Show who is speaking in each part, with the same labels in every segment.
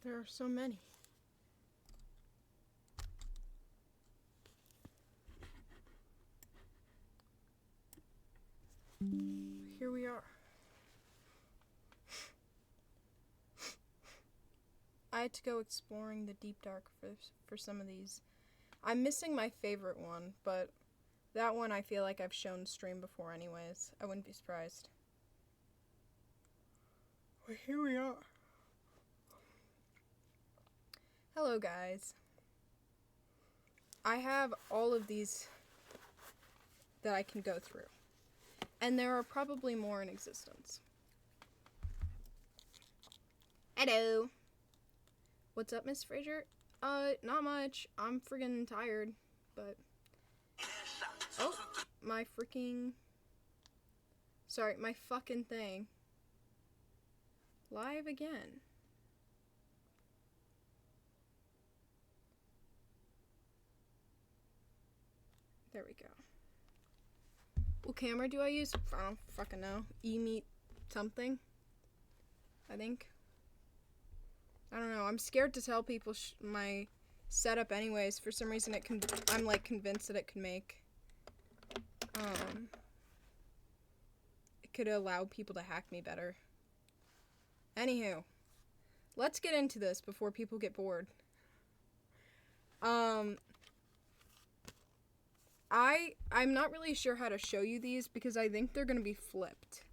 Speaker 1: There are so many. Here we are. I had to go exploring the deep dark for some of these. I'm missing my favorite one, but that one I feel like I've shown stream before anyways. I wouldn't be surprised. Well, here we are. Hello, guys. I have all of these that I can go through. And there are probably more in existence. Hello. What's up, Miss Fraser? Not much. I'm friggin' tired, but... Oh, my freaking... Sorry, my fucking thing. Live again. There we go. What camera do I use? I don't fucking know. E-meet something? I think. I don't know. I'm scared to tell people my setup anyways. For some reason I'm like convinced that it can make it could allow people to hack me better. Anywho, let's get into this before people get bored. I'm not really sure how to show you these because I think they're gonna be flipped.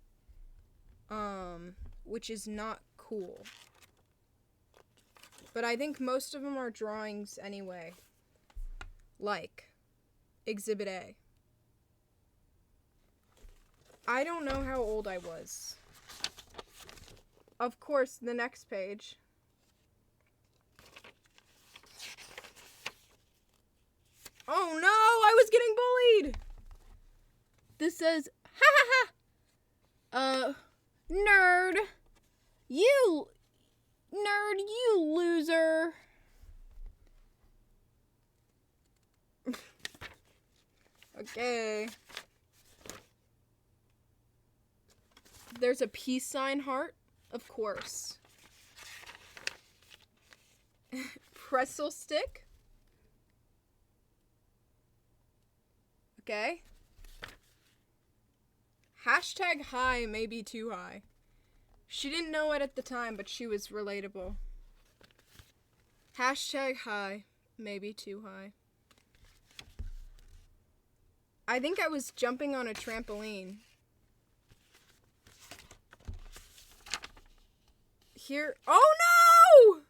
Speaker 1: Which is not cool. But I think most of them are drawings anyway. Like Exhibit A. I don't know how old I was. Of course, the next page. Oh no, I was getting bullied! This says, ha ha ha! Nerd! You loser! Okay. There's a peace sign heart, of course. Pretzel stick. Okay. Hashtag high may be too high. She didn't know it at the time, but she was relatable. Hashtag high may be too high. I think I was jumping on a trampoline. Here. Oh no!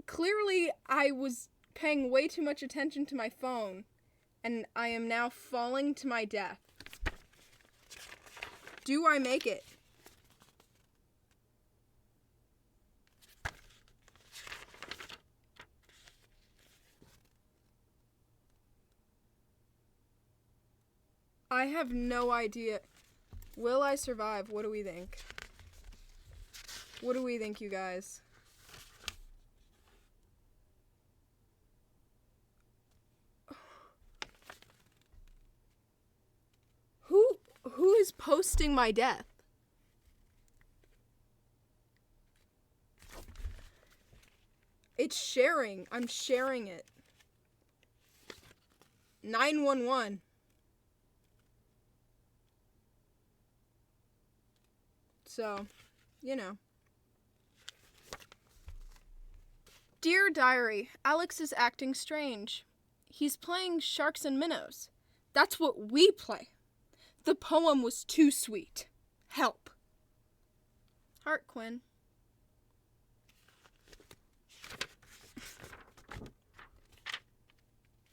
Speaker 1: Clearly, I was paying way too much attention to my phone, and I am now falling to my death. Do I make it? I have no idea. Will I survive? What do we think? What do we think, you guys? Who is posting my death? It's sharing. I'm sharing it. 911. So, you know. Dear Diary, Alex is acting strange. He's playing Sharks and Minnows. That's what we play. The poem was too sweet. Help. Heart, Quinn.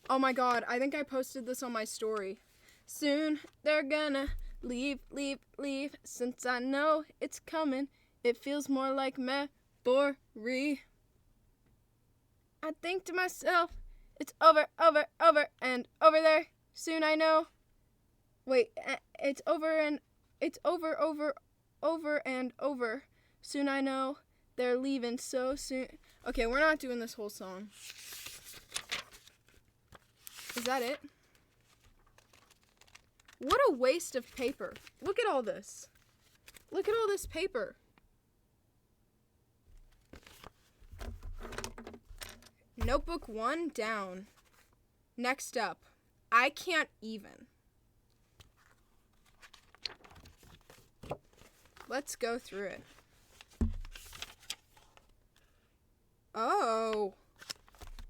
Speaker 1: Oh my god, I think I posted this on my story. Soon they're gonna leave, since I know it's coming. It feels more like memory. I think to myself, it's over, and over there. Soon I know. Wait, it's over and over. Soon I know they're leaving so soon. Okay, we're not doing this whole song. Is that it? What a waste of paper. Look at all this. Look at all this paper. Notebook 1 down. Next up, I can't even. Let's go through it. Oh,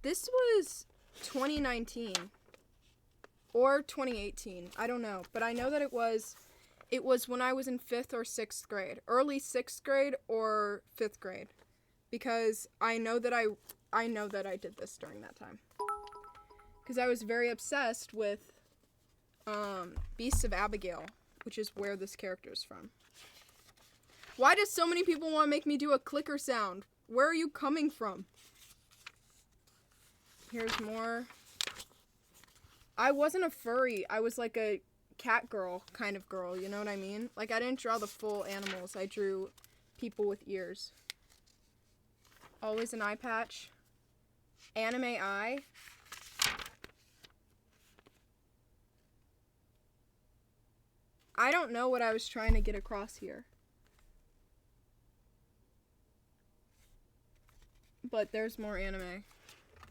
Speaker 1: this was 2019 or 2018. I don't know, but I know that it was when I was in 5th or 6th grade, early 6th grade or 5th grade, because I know that I did this during that time. Because I was very obsessed with Beasts of Abigail, which is where this character is from. Why does so many people want to make me do a clicker sound? Where are you coming from? Here's more. I wasn't a furry. I was like a cat girl kind of girl, you know what I mean? Like, I didn't draw the full animals. I drew people with ears. Always an eye patch. Anime eye. I don't know what I was trying to get across here. But there's more anime.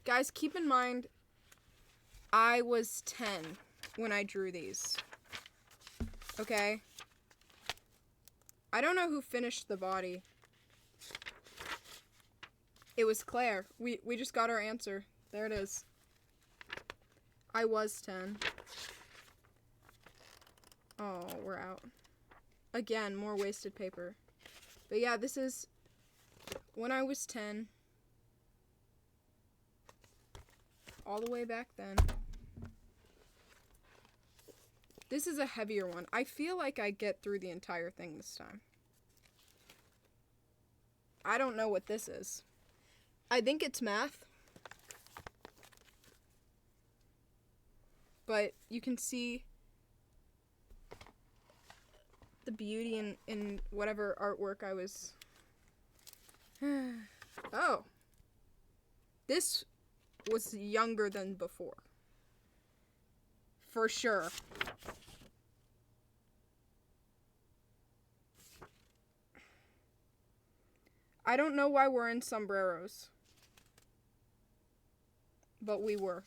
Speaker 1: Guys, keep in mind, I was 10 when I drew these. Okay? I don't know who finished the body. It was Claire. We just got our answer. There it is. I was 10. Oh, we're out. Again, more wasted paper. But yeah, this is when I was 10. All the way back then. This is a heavier one. I feel like I get through the entire thing this time. I don't know what this is. I think it's math. But you can see the beauty in whatever artwork I was... Oh. This was younger than before. For sure. I don't know why we're in sombreros. But we were.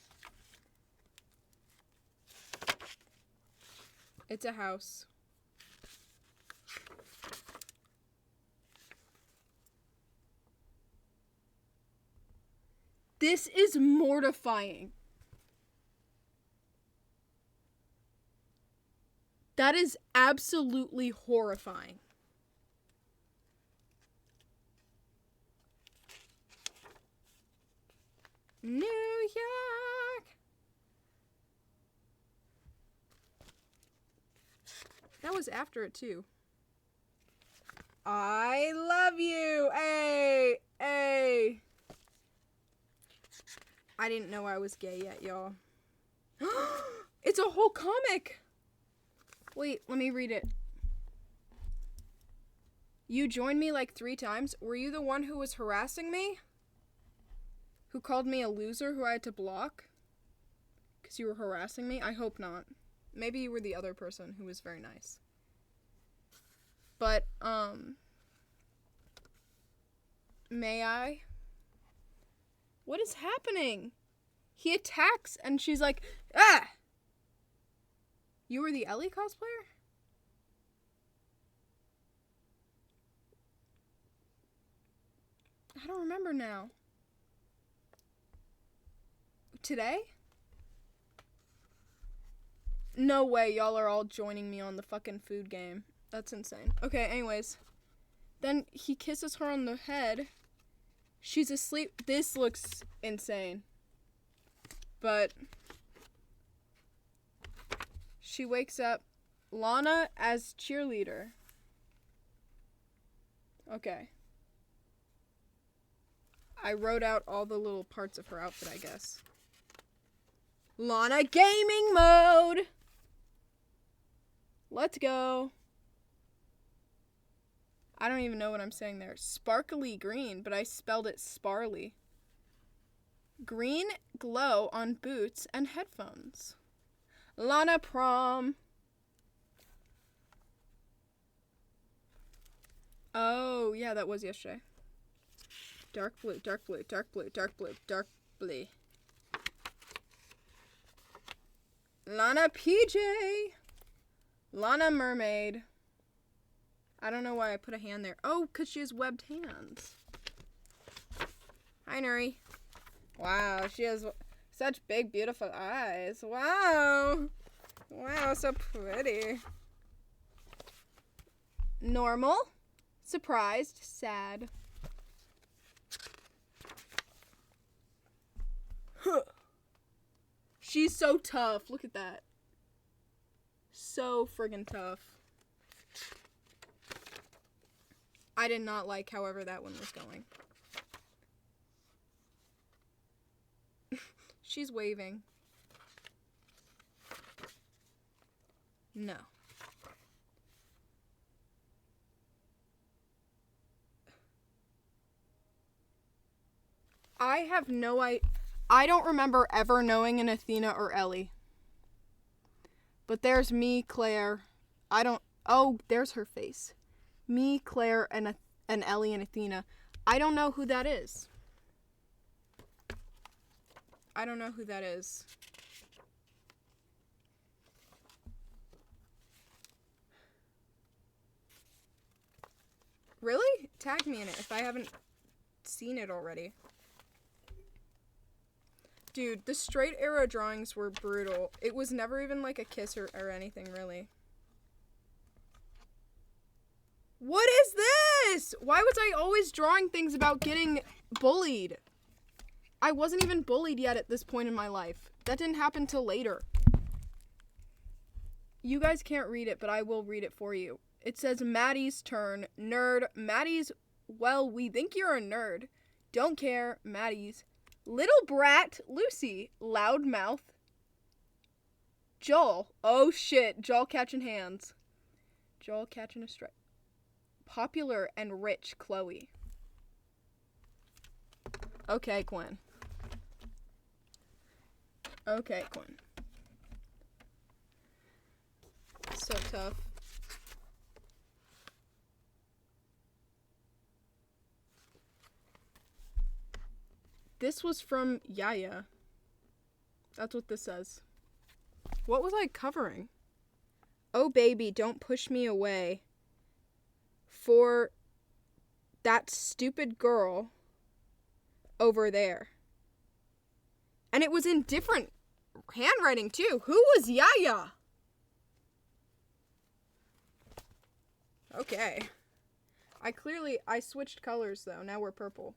Speaker 1: It's a house. This is mortifying. That is absolutely horrifying. New York. That was after it too. I love you. Hey, hey. I didn't know I was gay yet, y'all. It's a whole comic. Wait, let me read it. You joined me like 3 times. Were you the one who was harassing me? Who called me a loser who I had to block? Because you were harassing me? I hope not. Maybe you were the other person who was very nice. But, may I? What is happening? He attacks and she's like, ah! You were the Ellie cosplayer? I don't remember now. Today? No way y'all are all joining me on the fucking food game. That's insane. Okay, anyways. Then he kisses her on the head. She's asleep. This looks insane. But she wakes up. Lana as cheerleader. Okay. I wrote out all the little parts of her outfit, I guess. Lana gaming mode! Let's go. I don't even know what I'm saying there. Sparkly green, but I spelled it sparly. Green glow on boots and headphones. Lana prom. Oh, yeah, that was yesterday. Dark blue, dark blue, dark blue, dark blue, dark softly. Lana PJ. Lana Mermaid. I don't know why I put a hand there. Oh, because she has webbed hands. Hi, Nuri. Wow, she has such big, beautiful eyes. Wow. Wow, so pretty. Normal. Surprised. Sad. Huh. She's so tough. Look at that. So friggin' tough. I did not like however that one was going. She's waving. No. I have no idea. I don't remember ever knowing an Athena or Ellie. But there's me, Claire. Oh, there's her face. Me, Claire, and Ellie and Athena. I don't know who that is. I don't know who that is. Really? Tag me in it if I haven't seen it already. Dude, the straight arrow drawings were brutal. It was never even like a kiss or anything, really. What is this? Why was I always drawing things about getting bullied? I wasn't even bullied yet at this point in my life. That didn't happen till later. You guys can't read it, but I will read it for you. It says, Maddie's turn. Nerd. Maddie's, well, we think you're a nerd. Don't care. Maddie's. Little brat. Lucy. Loud mouth. Joel. Oh shit. Joel catching hands. Joel catching a strike. Popular and rich Chloe. Okay, Quinn. Okay, Quinn. So tough. This was from Yaya. That's what this says. What was I covering? Oh, baby, don't push me away. For that stupid girl over there. And it was in different handwriting, too. Who was Yaya? Okay. I switched colors, though. Now we're purple.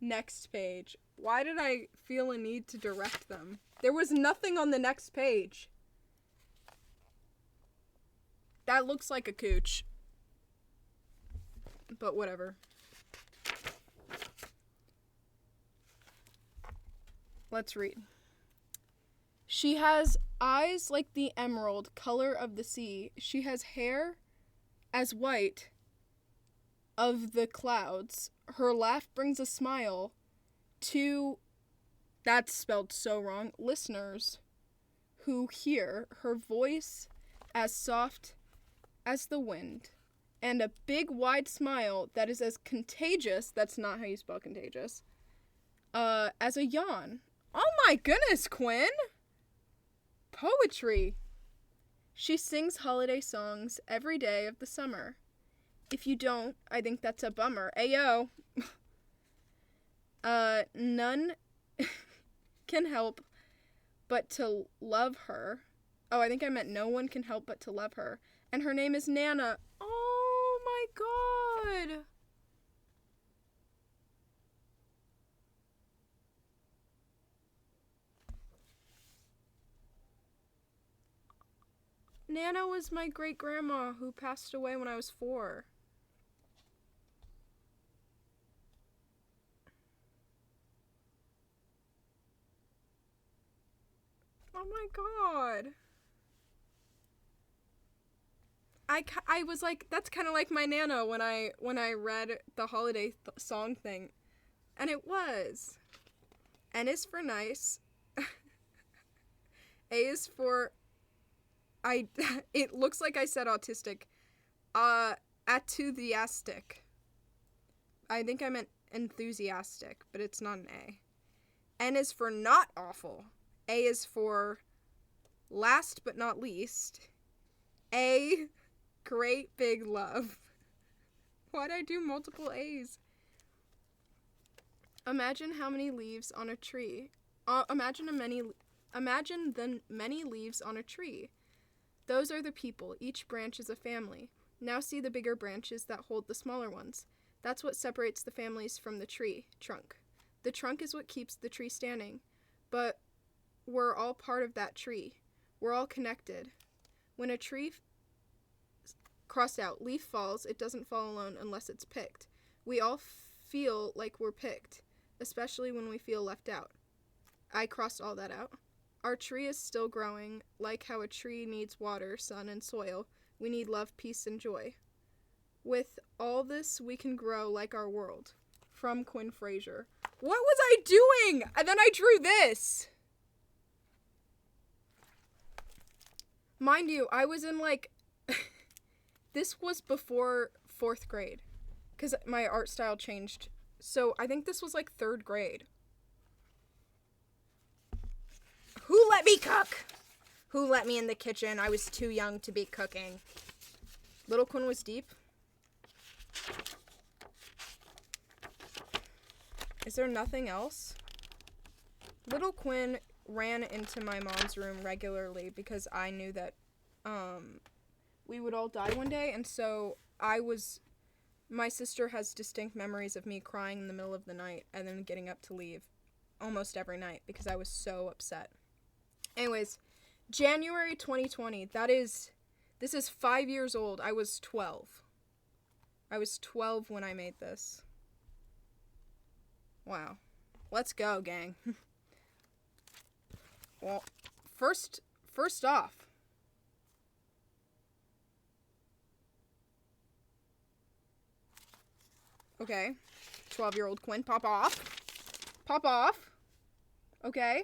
Speaker 1: Next page. Why did I feel a need to direct them? There was nothing on the next page. That looks like a cooch. But whatever. Let's read. She has eyes like the emerald color of the sea. She has hair as white of the clouds. Her laugh brings a smile to, that's spelled so wrong, listeners who hear her voice as soft as the wind, and a big wide smile that is as contagious, that's not how you spell contagious, as a yawn. Oh my goodness, Quinn! Poetry! She sings holiday songs every day of the summer. If you don't, I think that's a bummer. Ayo! None can help but to love her. Oh, I think I meant no one can help but to love her. And her name is Nana. Oh my god! Nana was my great-grandma who passed away when I was 4. Oh my god. I was like, that's kind of like my Nana when I read the holiday song thing. And it was. N is for nice. A is for... it looks like I said autistic. Enthusiastic. I think I meant enthusiastic, but it's not an A. N is for not awful. A is for last but not least. A, great big love. Why'd I do multiple A's? Imagine how many leaves on a tree. Imagine the many leaves on a tree. Those are the people. Each branch is a family. Now see the bigger branches that hold the smaller ones. That's what separates the families from the tree trunk. The trunk is what keeps the tree standing. But we're all part of that tree. We're all connected. When a tree crossed out leaf falls, it doesn't fall alone unless it's picked. We all feel like we're picked, especially when we feel left out. I crossed all that out. Our tree is still growing, like how a tree needs water, sun, and soil. We need love, peace, and joy. With all this, we can grow like our world. From Quinn Fraser. What was I doing? And then I drew this. Mind you, I was in like... This was before 4th grade. Because my art style changed. So I think this was like 3rd grade. Who let me cook? Who let me in the kitchen? I was too young to be cooking. Little Quinn was deep. Is there nothing else? Little Quinn ran into my mom's room regularly because I knew that we would all die one day, and so my sister has distinct memories of me crying in the middle of the night and then getting up to leave almost every night because I was so upset. Anyways, January 2020, this is 5 years old. I was 12. I was 12 when I made this. Wow. Let's go, gang. Well, first off, okay, 12-year-old Quinn, pop off. Pop off. Okay.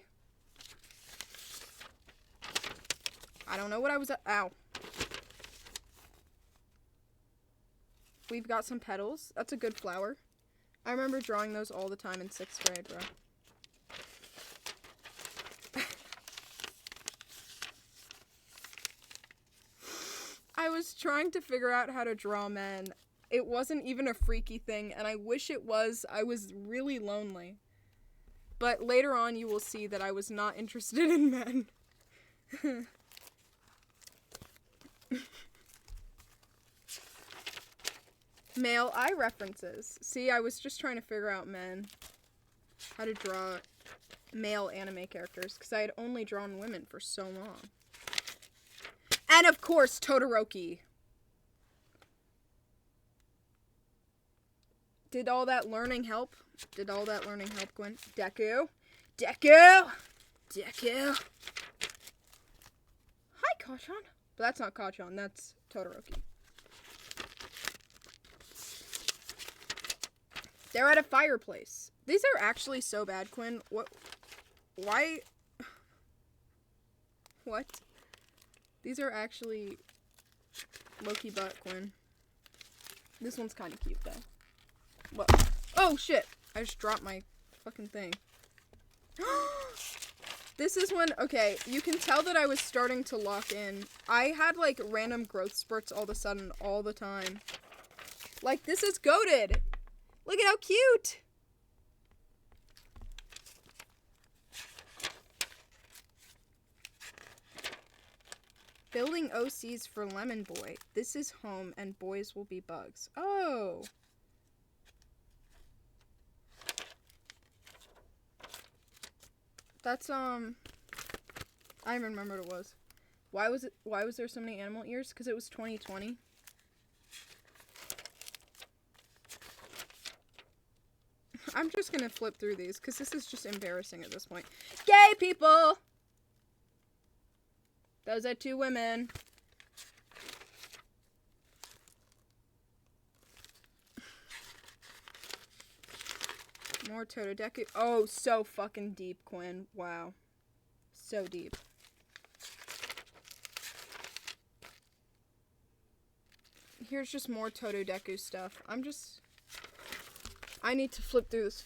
Speaker 1: I don't know what I was ow. We've got some petals. That's a good flower. I remember drawing those all the time in 6th grade, bro. I was trying to figure out how to draw men. It wasn't even a freaky thing, and I wish it was. I was really lonely. But later on, you will see that I was not interested in men. Male eye references. See, I was just trying to figure out men. How to draw male anime characters, because I had only drawn women for so long. And of course, Todoroki. Did all that learning help? Did all that learning help, Quinn? Deku. Deku! Deku! Hi, Kachan. But that's not Kachan, that's Todoroki. They're at a fireplace. These are actually so bad, Quinn. What? Why? What? These are actually low-key butt, Quinn. This one's kind of cute, though. What? Oh, shit. I just dropped my fucking thing. This is when, okay, you can tell that I was starting to lock in. I had, like, random growth spurts all of a sudden, all the time. Like, this is goated. Look at how cute. Building OCs for Lemon Boy. This is home and boys will be bugs. Oh. That's, I don't even remember what it was. Why was there so many animal ears? Because it was 2020. I'm just gonna flip through these, because this is just embarrassing at this point. Gay people! Those are 2 women. More Totodeku. Oh, so fucking deep, Quinn. Wow. So deep. here's just more Totodeku stuff. I need to flip through this.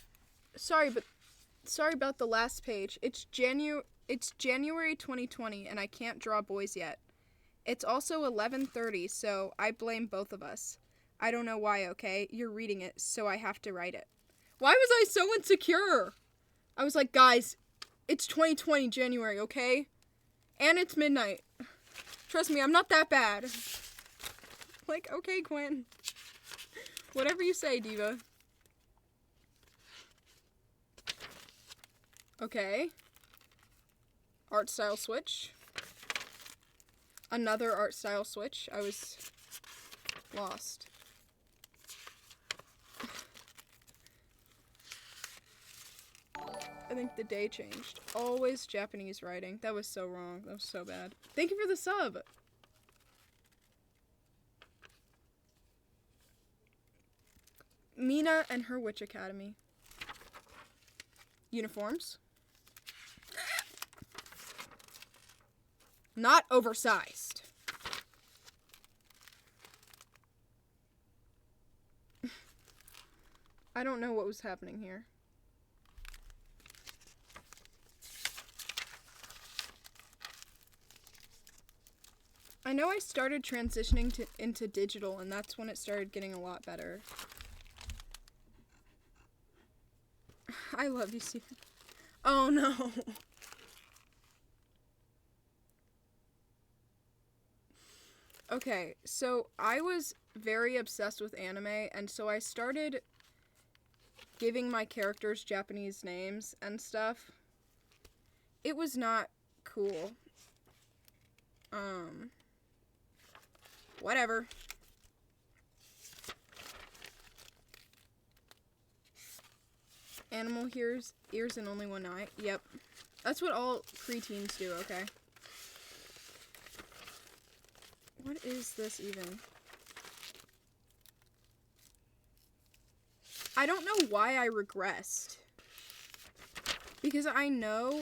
Speaker 1: Sorry about the last page. It's January 2020 and I can't draw boys yet. It's also 11:30, so I blame both of us. I don't know why, okay? You're reading it, so I have to write it. Why was I so insecure? I was like, guys, it's 2020 January, okay? And it's midnight. Trust me, I'm not that bad. Like, okay, Quinn. Whatever you say, diva. Okay. Art style switch. Another art style switch. I was lost. I think the day changed. Always Japanese writing. That was so wrong. That was so bad. Thank you for the sub. Mina and her Witch Academy. Uniforms. Not oversized. I don't know what was happening here. I know I started transitioning into digital, and that's when it started getting a lot better. I love you, Stephen. Oh no. Okay, so I was very obsessed with anime, and so I started giving my characters Japanese names and stuff. It was not cool. Whatever. Animal ears and only one eye. Yep. That's what all preteens do, okay? What is this even? I don't know why I regressed. Because I know...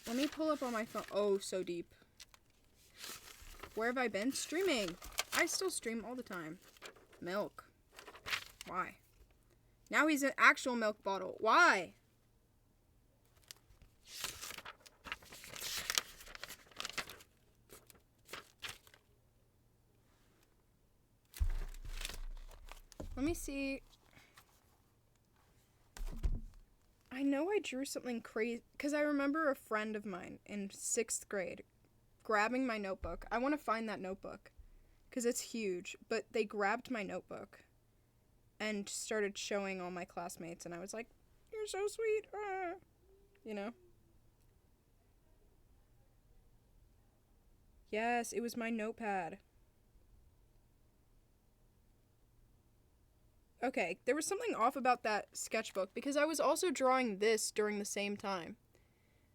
Speaker 1: Let me pull up on my phone. Oh, so deep. Where have I been? Streaming. I still stream all the time. Milk. Why? Now he's an actual milk bottle. Why? Let me see. I know I drew something crazy, because I remember a friend of mine in 6th grade grabbing my notebook. I want to find that notebook, because it's huge, but they grabbed my notebook and started showing all my classmates, and I was like, you're so sweet, you know? Yes, it was my notepad. Okay, there was something off about that sketchbook, because I was also drawing this during the same time.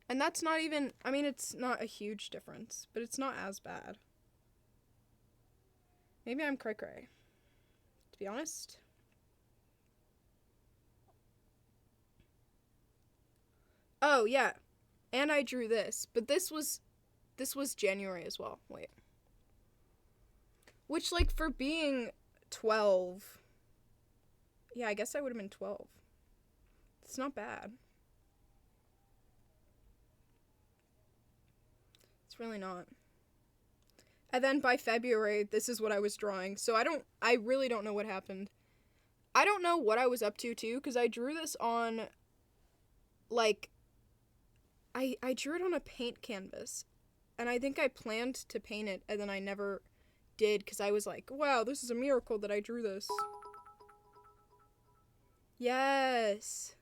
Speaker 1: And that's not even, I mean, it's not a huge difference, but it's not as bad. Maybe I'm cray-cray, to be honest. Oh, yeah. And I drew this, but this was January as well. Wait. Which, like, for being 12... Yeah, I guess I would have been 12. It's not bad. It's really not. And then by February, this is what I was drawing. So I really don't know what happened. I don't know what I was up to, too, because I drew this on, like, I drew it on a paint canvas. And I think I planned to paint it, and then I never did, because I was like, wow, this is a miracle that I drew this. Yes.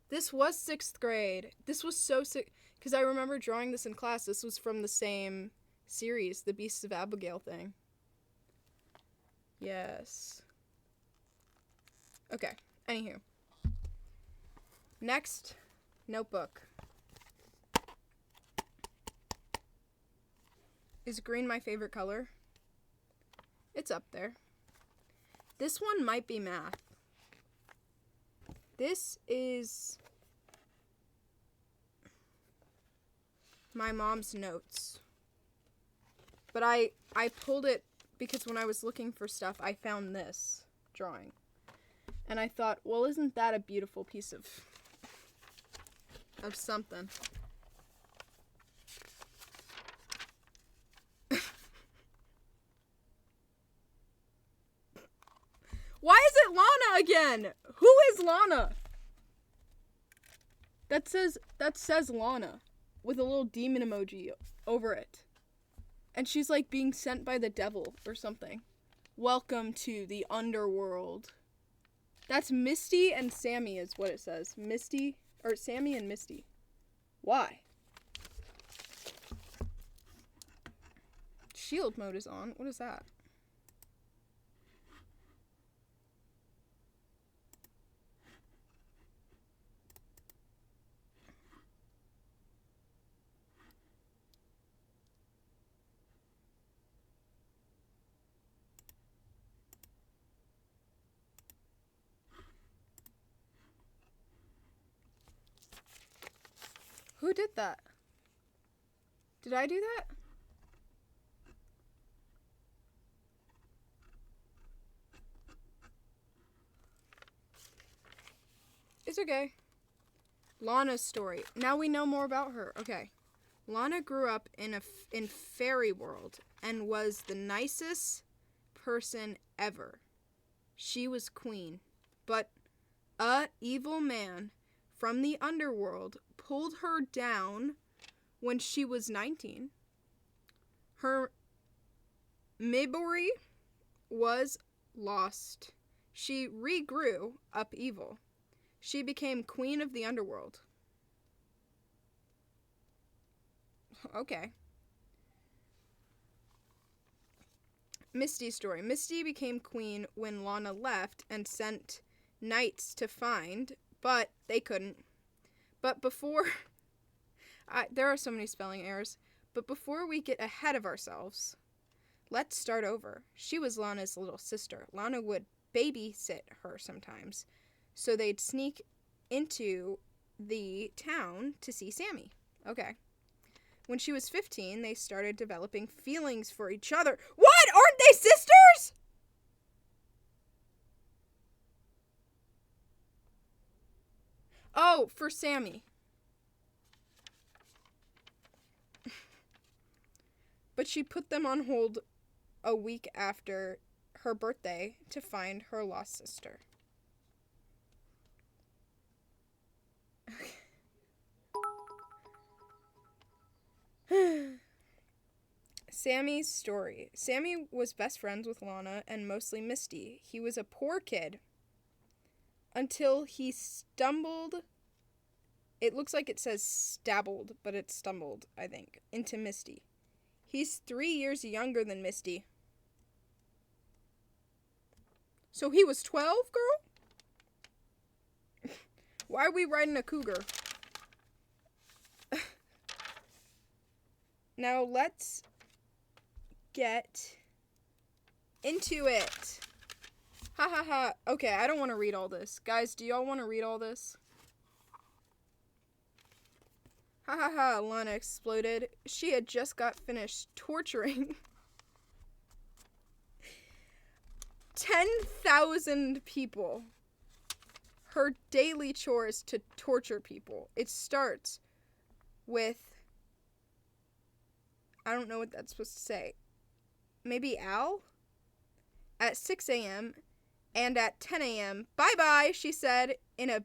Speaker 1: This was 6th grade. This was so sick. Because I remember drawing this in class. This was from the same series, the Beasts of Abigail thing. Yes. Okay. Anywho. Next, notebook. Is green my favorite color? It's up there. This one might be math. This is my mom's notes. But I pulled it because when I was looking for stuff, I found this drawing. And I thought, well, isn't that a beautiful piece of something? Why is it Lana again? Who is Lana? That says Lana with a little demon emoji over it. And she's like being sent by the devil or something. Welcome to the underworld. That's Misty and Sammy is what it says. Sammy and Misty. Why? Shield mode is on. What is that? Who did that? Did I do that? It's okay. Lana's story. Now we know more about her. Okay. Lana grew up in fairy world and was the nicest person ever. She was queen, but a evil man from the underworld pulled her down when she was 19. Her memory was lost. She regrew up evil. She became queen of the underworld. Okay. Misty's story. Misty became queen when Lana left and sent knights to find, but they couldn't. But before... there are so many spelling errors. But before we get ahead of ourselves, let's start over. She was Lana's little sister. Lana would babysit her sometimes, so they'd sneak into the town to see Sammy. Okay. When she was 15, they started developing feelings for each other. What? Aren't they sisters? Oh, for Sammy. But she put them on hold a week after her birthday to find her lost sister. Sammy's story. Sammy was best friends with Lana and mostly Misty. He was a poor kid until he stumbled. It looks like it says stabbled, but it's stumbled, I think, into Misty. He's 3 years younger than Misty. So he was 12, girl? Why are we riding a cougar? Now let's get into it. Ha ha ha. Okay, I don't want to read all this. Guys, do y'all want to read all this? Ha ha ha, Lana exploded. She had just got finished torturing 10,000 people. Her daily chore is to torture people. It starts with, I don't know what that's supposed to say. Maybe Al? At 6 a.m. and at 10 a.m. Bye-bye, she said in a...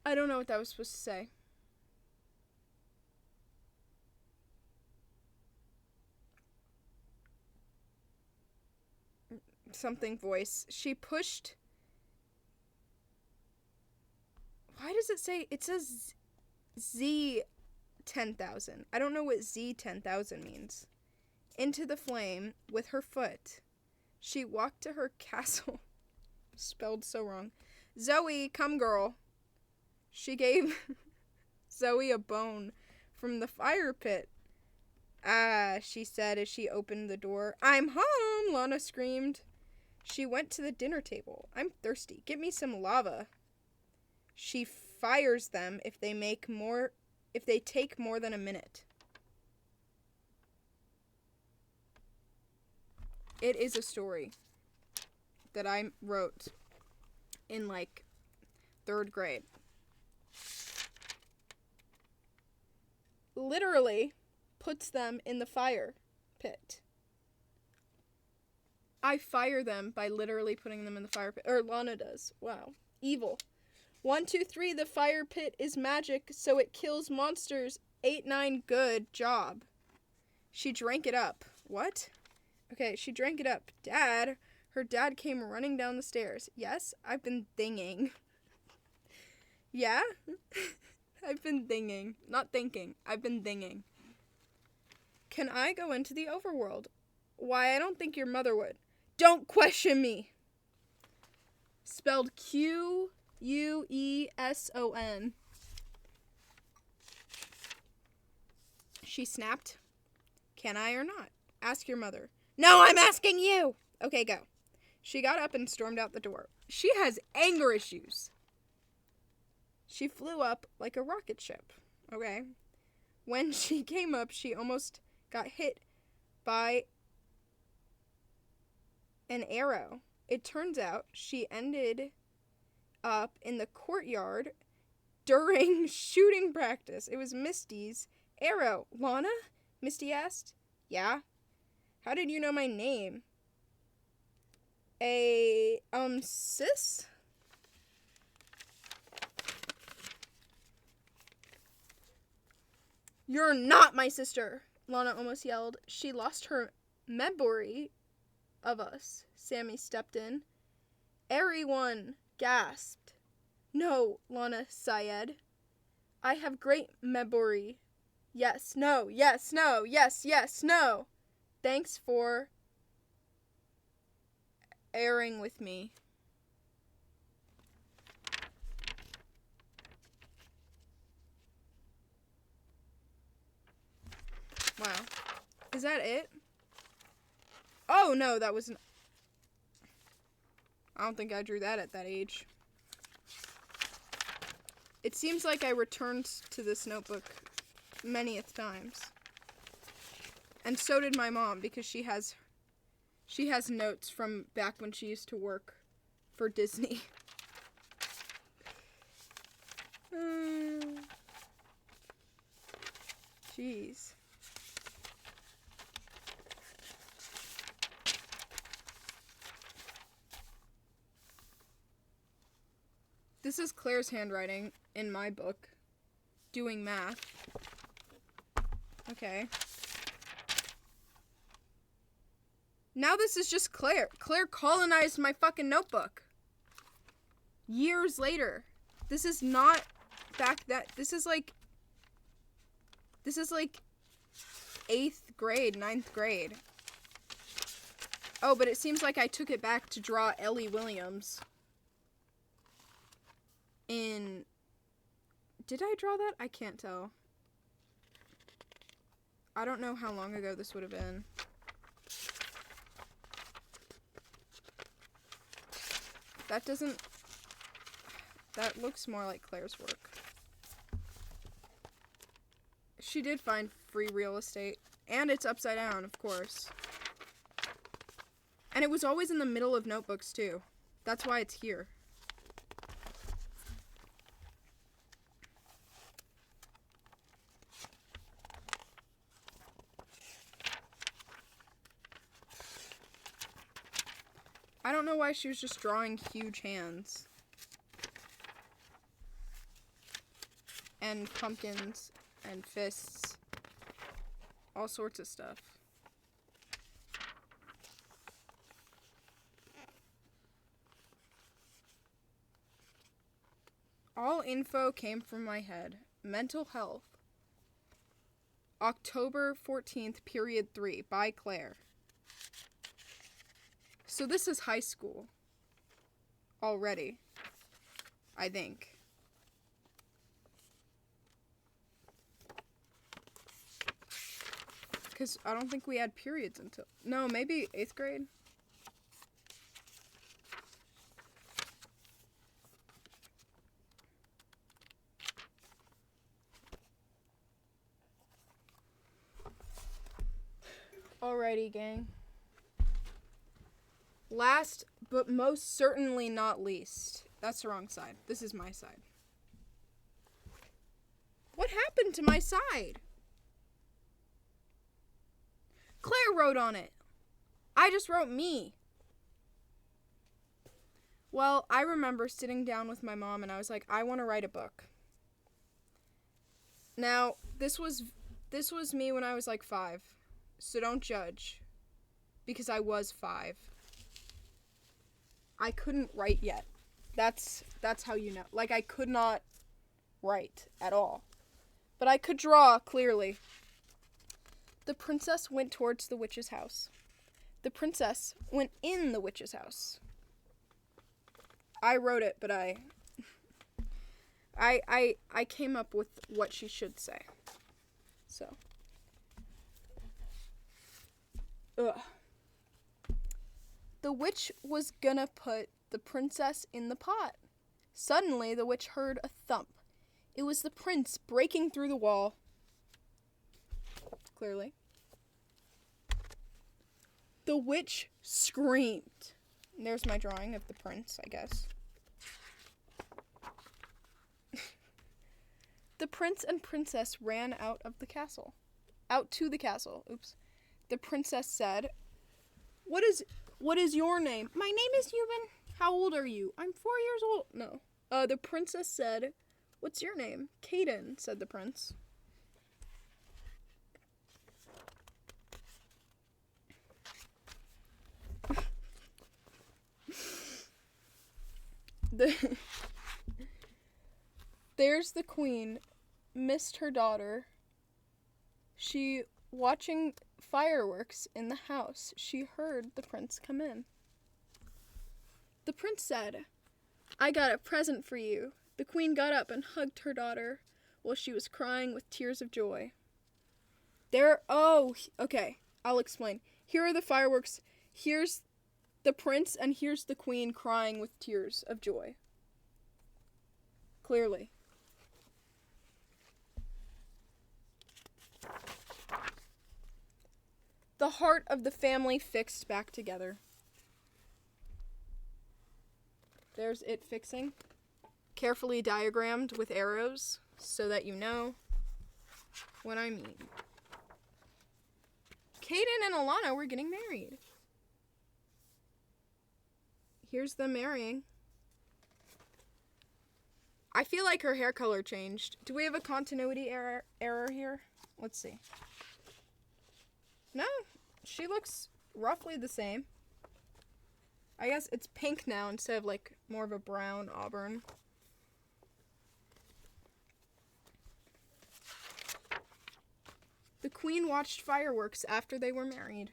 Speaker 1: I don't know what that was supposed to say. Something voice. She pushed... Why does it say... It says Z 10,000. I don't know what Z 10,000 means. Into the flame with her foot. She walked to her castle. Spelled so wrong. Zoe, come girl. She gave Zoe a bone from the fire pit. Ah, she said as she opened the door. I'm home, Lana screamed. She went to the dinner table. I'm thirsty. Get me some lava. She fires them if they take more than a minute. It is a story that I wrote in, like, 3rd grade. Literally puts them in the fire pit. I fire them by literally putting them in the fire pit. Or Lana does. Wow. Evil. 1, 2, 3, the fire pit is magic, so it kills monsters. 8, 9, good job. She drank it up. What? Okay, she drank it up. Dad, her dad came running down the stairs. Yes, I've been dinging. Yeah? I've been dinging. Not thinking. I've been dinging. Can I go into the overworld? Why, I don't think your mother would. Don't question me. Spelled Queson. She snapped. Can I or not? Ask your mother. No, I'm asking you! Okay, go. She got up and stormed out the door. She has anger issues. She flew up like a rocket ship. Okay. When she came up, she almost got hit by an arrow. It turns out she ended up in the courtyard during shooting practice. It was Misty's arrow. Lana? Misty asked. Yeah? How did you know my name? Sis? You're not my sister, Lana almost yelled. She lost her memory of us. Sammy stepped in. Everyone gasped. No, Lana sighed. I have great memory. Yes, no, yes, no, yes, yes, no. Thanks for airing with me. Wow. Is that it? Oh, no, that wasn't... I don't think I drew that at that age. It seems like I returned to this notebook many times. And so did my mom, because she has notes from back when she used to work for Disney. Jeez. This is Claire's handwriting in my book, doing math. Okay. Now this is just Claire. Claire colonized my fucking notebook. Years later. This is not back that. This is like 8th grade, 9th grade. Oh, but it seems like I took it back to draw Ellie Williams. Did I draw that? I can't tell. I don't know how long ago this would have been. That looks more like Claire's work. She did find free real estate. And it's upside down, of course. And it was always in the middle of notebooks, too. That's why it's here. I don't know why she was just drawing huge hands. And pumpkins and fists. All sorts of stuff. All info came from my head. Mental health. October 14th, period 3, by Claire. So this is high school. Already. I think. Because I don't think we had periods until... No, maybe 8th grade? Alrighty, gang. Last, but most certainly not least. That's the wrong side. This is my side. What happened to my side? Claire wrote on it. I just wrote me. Well, I remember sitting down with my mom and I was like, I want to write a book. Now, this was me when I was like 5. So don't judge. Because I was 5. I couldn't write yet. That's how you know. Like, I could not write at all. But I could draw, clearly. The princess went towards the witch's house. The princess went in the witch's house. I wrote it, but I came up with what she should say. So. Ugh. The witch was gonna put the princess in the pot. Suddenly, the witch heard a thump. It was the prince breaking through the wall. Clearly. The witch screamed. And there's my drawing of the prince, I guess. The prince and princess ran out of the castle. Out to the castle. Oops. The princess said, What is your name? My name is Euban. How old are you? I'm 4 years old. No. The princess said, What's your name? Caden, said the prince. There's the queen, missed her daughter. She watching fireworks in the house. She heard the prince come in. The prince said, I got a present for you. The queen got up and hugged her daughter while she was crying with tears of joy. Okay, I'll explain. Here are the fireworks. Here's the prince and here's the queen crying with tears of joy. Clearly. The heart of the family fixed back together. There's it fixing. Carefully diagrammed with arrows so that you know what I mean. Caden and Alana were getting married. Here's them marrying. I feel like her hair color changed. Do we have a continuity error here? Let's see. No, she looks roughly the same. I guess it's pink now instead of like more of a brown auburn. The queen watched fireworks after they were married.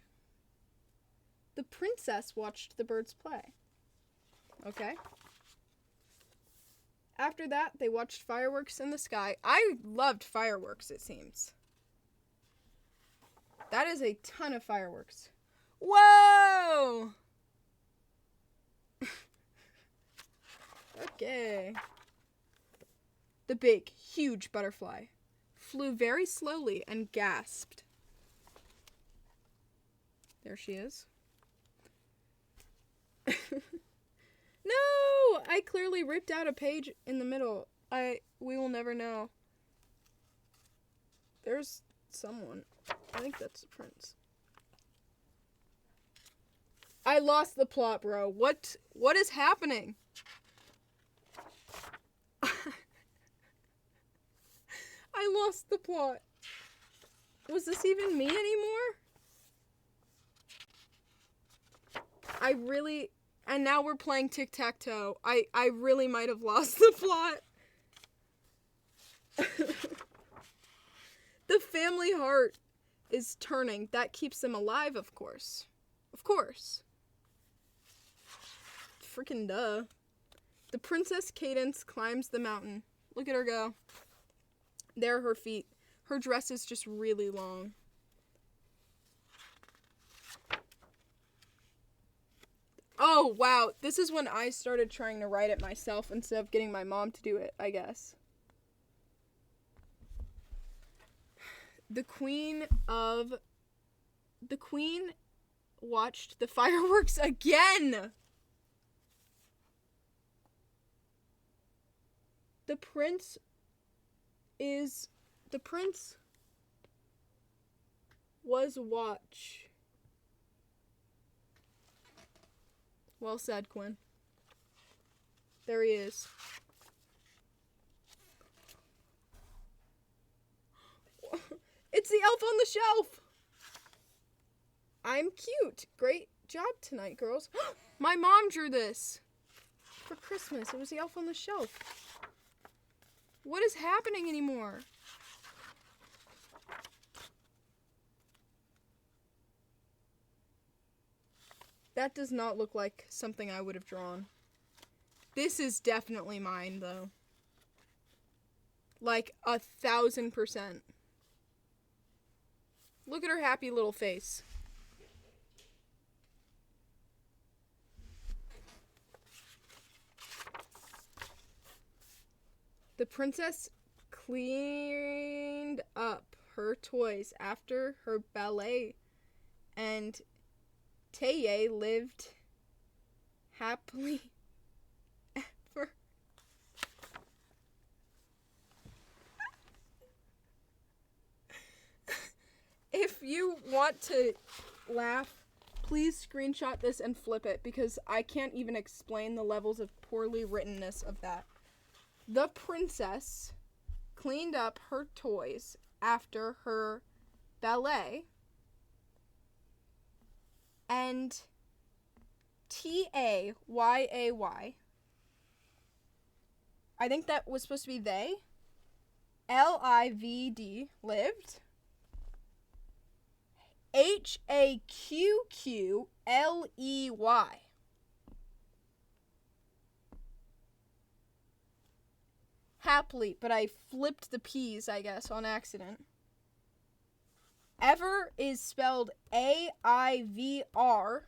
Speaker 1: The princess watched the birds play. Okay. After that, they watched fireworks in the sky. I loved fireworks, it seems. That is a ton of fireworks. Whoa! Okay. The big, huge butterfly flew very slowly and gasped. There she is. No! I clearly ripped out a page in the middle. We will never know. There's someone. I think that's the prince. I lost the plot, bro. What is happening? I lost the plot. Was this even me anymore? And now we're playing tic-tac-toe. I really might have lost the plot. The family heart is turning. That keeps them alive, of course. Of course. Freaking duh. The Princess Cadence climbs the mountain. Look at her go. There are her feet. Her dress is just really long. Oh, wow. This is when I started trying to write it myself instead of getting my mom to do it, I guess. The queen watched the fireworks again. The prince was watch. Well said, Quinn. There he is. It's the elf on the shelf. I'm cute. Great job tonight, girls. My mom drew this for Christmas. It was the elf on the shelf. What is happening anymore? That does not look like something I would have drawn. This is definitely mine, though. Like 1,000%. Look at her happy little face. The princess cleaned up her toys after her ballet, and Teye lived happily ever. If you want to laugh, please screenshot this and flip it, because I can't even explain the levels of poorly writtenness of that. The princess cleaned up her toys after her ballet, and Tayay, I think that was supposed to be they, lived, haqqley, happily, but I flipped the P's, I guess, on accident. Ever is spelled AIVR,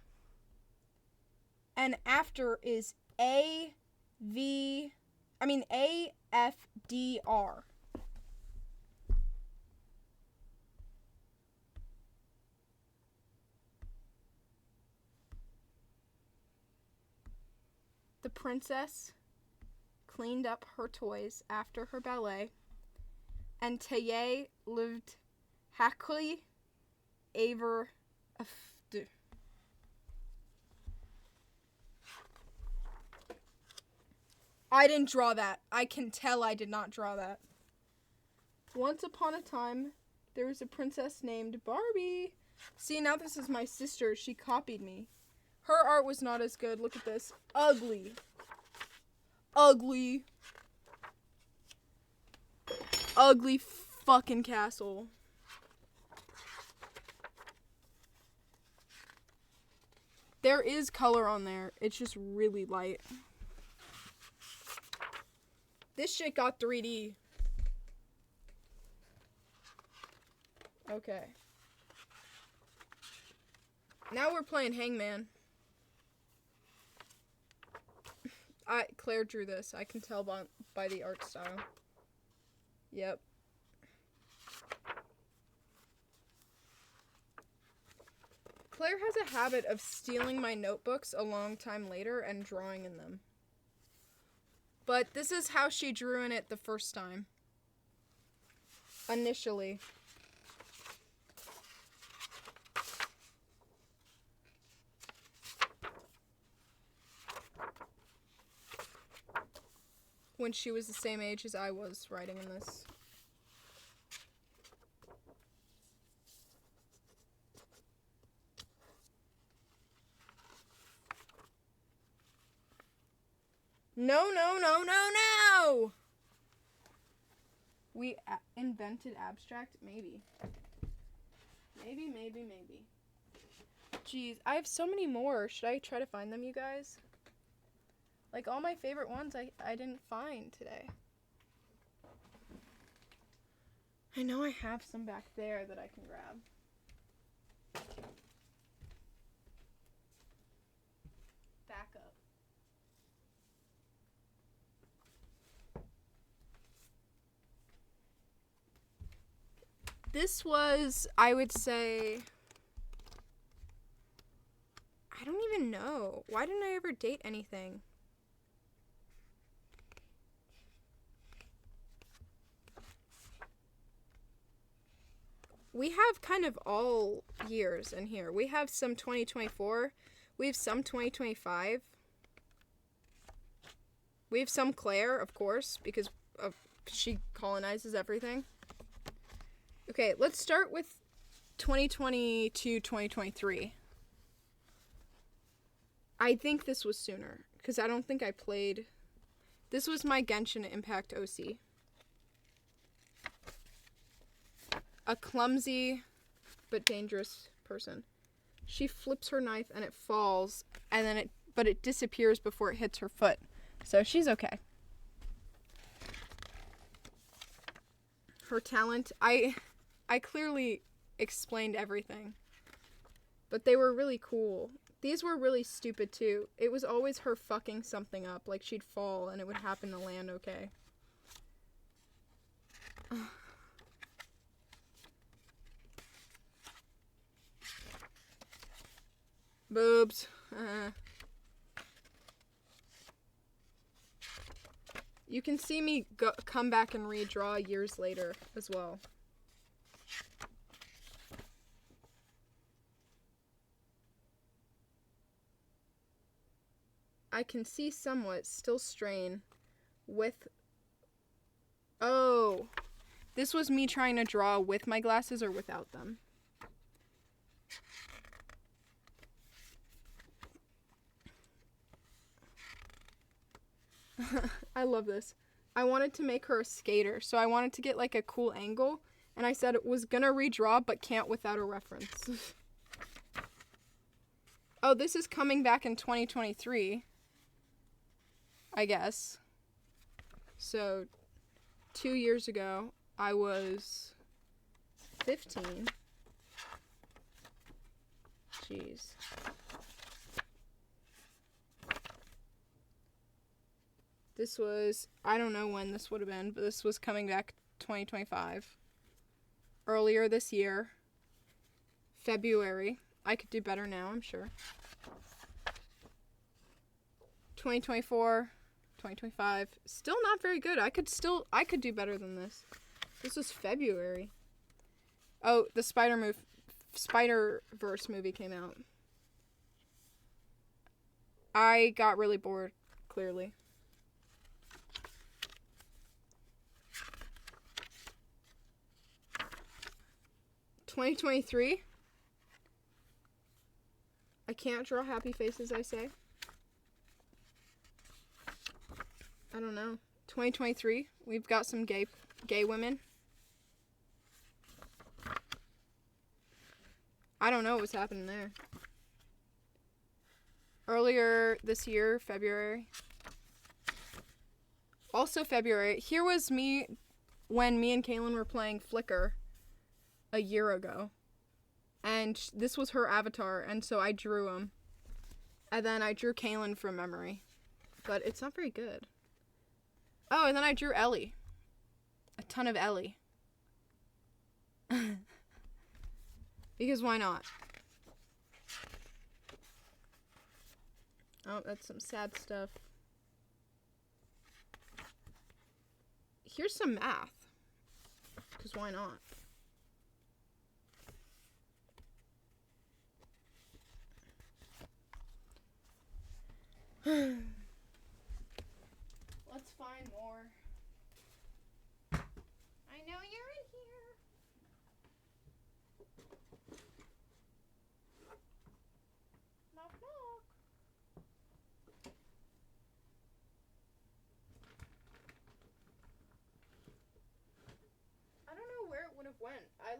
Speaker 1: and after is AFDR. The princess cleaned up her toys after her ballet, and Tayay lived happily ever after. I didn't draw that. I can tell I did not draw that. Once upon a time, there was a princess named Barbie. See, now this is my sister. She copied me. Her art was not as good. Look at this. Ugly. Ugly. Ugly fucking castle. There is color on there. It's just really light. This shit got 3D. Okay. Now we're playing Hangman. Claire drew this. I can tell by the art style. Yep. Claire has a habit of stealing my notebooks a long time later and drawing in them. But this is how she drew in it the first time. Initially. When she was the same age as I was writing in this. No, no, no, no, no! We invented abstract? Maybe. Maybe. Jeez, I have so many more. Should I try to find them, you guys? Like, all my favorite ones I didn't find today. I know I have some back there that I can grab. Back up. This was, I would say, even know. Why didn't I ever date anything? We have kind of all years in here. We have some 2024. We have some 2025. We have some Claire, of course, because she colonizes everything. Okay, let's start with 2022, 2023. I think this was sooner, because I don't think I played. This was my Genshin Impact OC. A clumsy but dangerous person. She flips her knife and it falls, and then it disappears before it hits her foot. So she's okay. Her talent, I clearly explained everything. But they were really cool. These were really stupid too. It was always her fucking something up, like she'd fall and it would happen to land okay. Boobs. You can see me come back and redraw years later as well. I can see somewhat still strain with... Oh, this was me trying to draw with my glasses or without them. I love this. I wanted to make her a skater, so I wanted to get like a cool angle, and I said it was gonna redraw but can't without a reference. Oh, this is coming back in 2023, I guess. So 2 years ago I was 15. Jeez. This was, I don't know when this would have been, but this was coming back 2025. Earlier this year. February. I could do better now, I'm sure. 2024, 2025. Still not very good. I could do better than this. This was February. Oh, the Spider-Verse movie came out. I got really bored, clearly. $2023. I can't draw happy faces, I say. I don't know. 2023. We've got some gay women. I don't know what's happening there. Earlier this year, February. Also February. Here was me when me and Kaylin were playing Flickr a year ago. And this was her avatar, and so I drew him. And then I drew Kaylin from memory. But it's not very good. Oh, and then I drew Ellie. A ton of Ellie. Because why not? Oh, that's some sad stuff. Here's some math. Because why not? Let's find more. I know you're in here. Knock, knock. I don't know where it would have went. I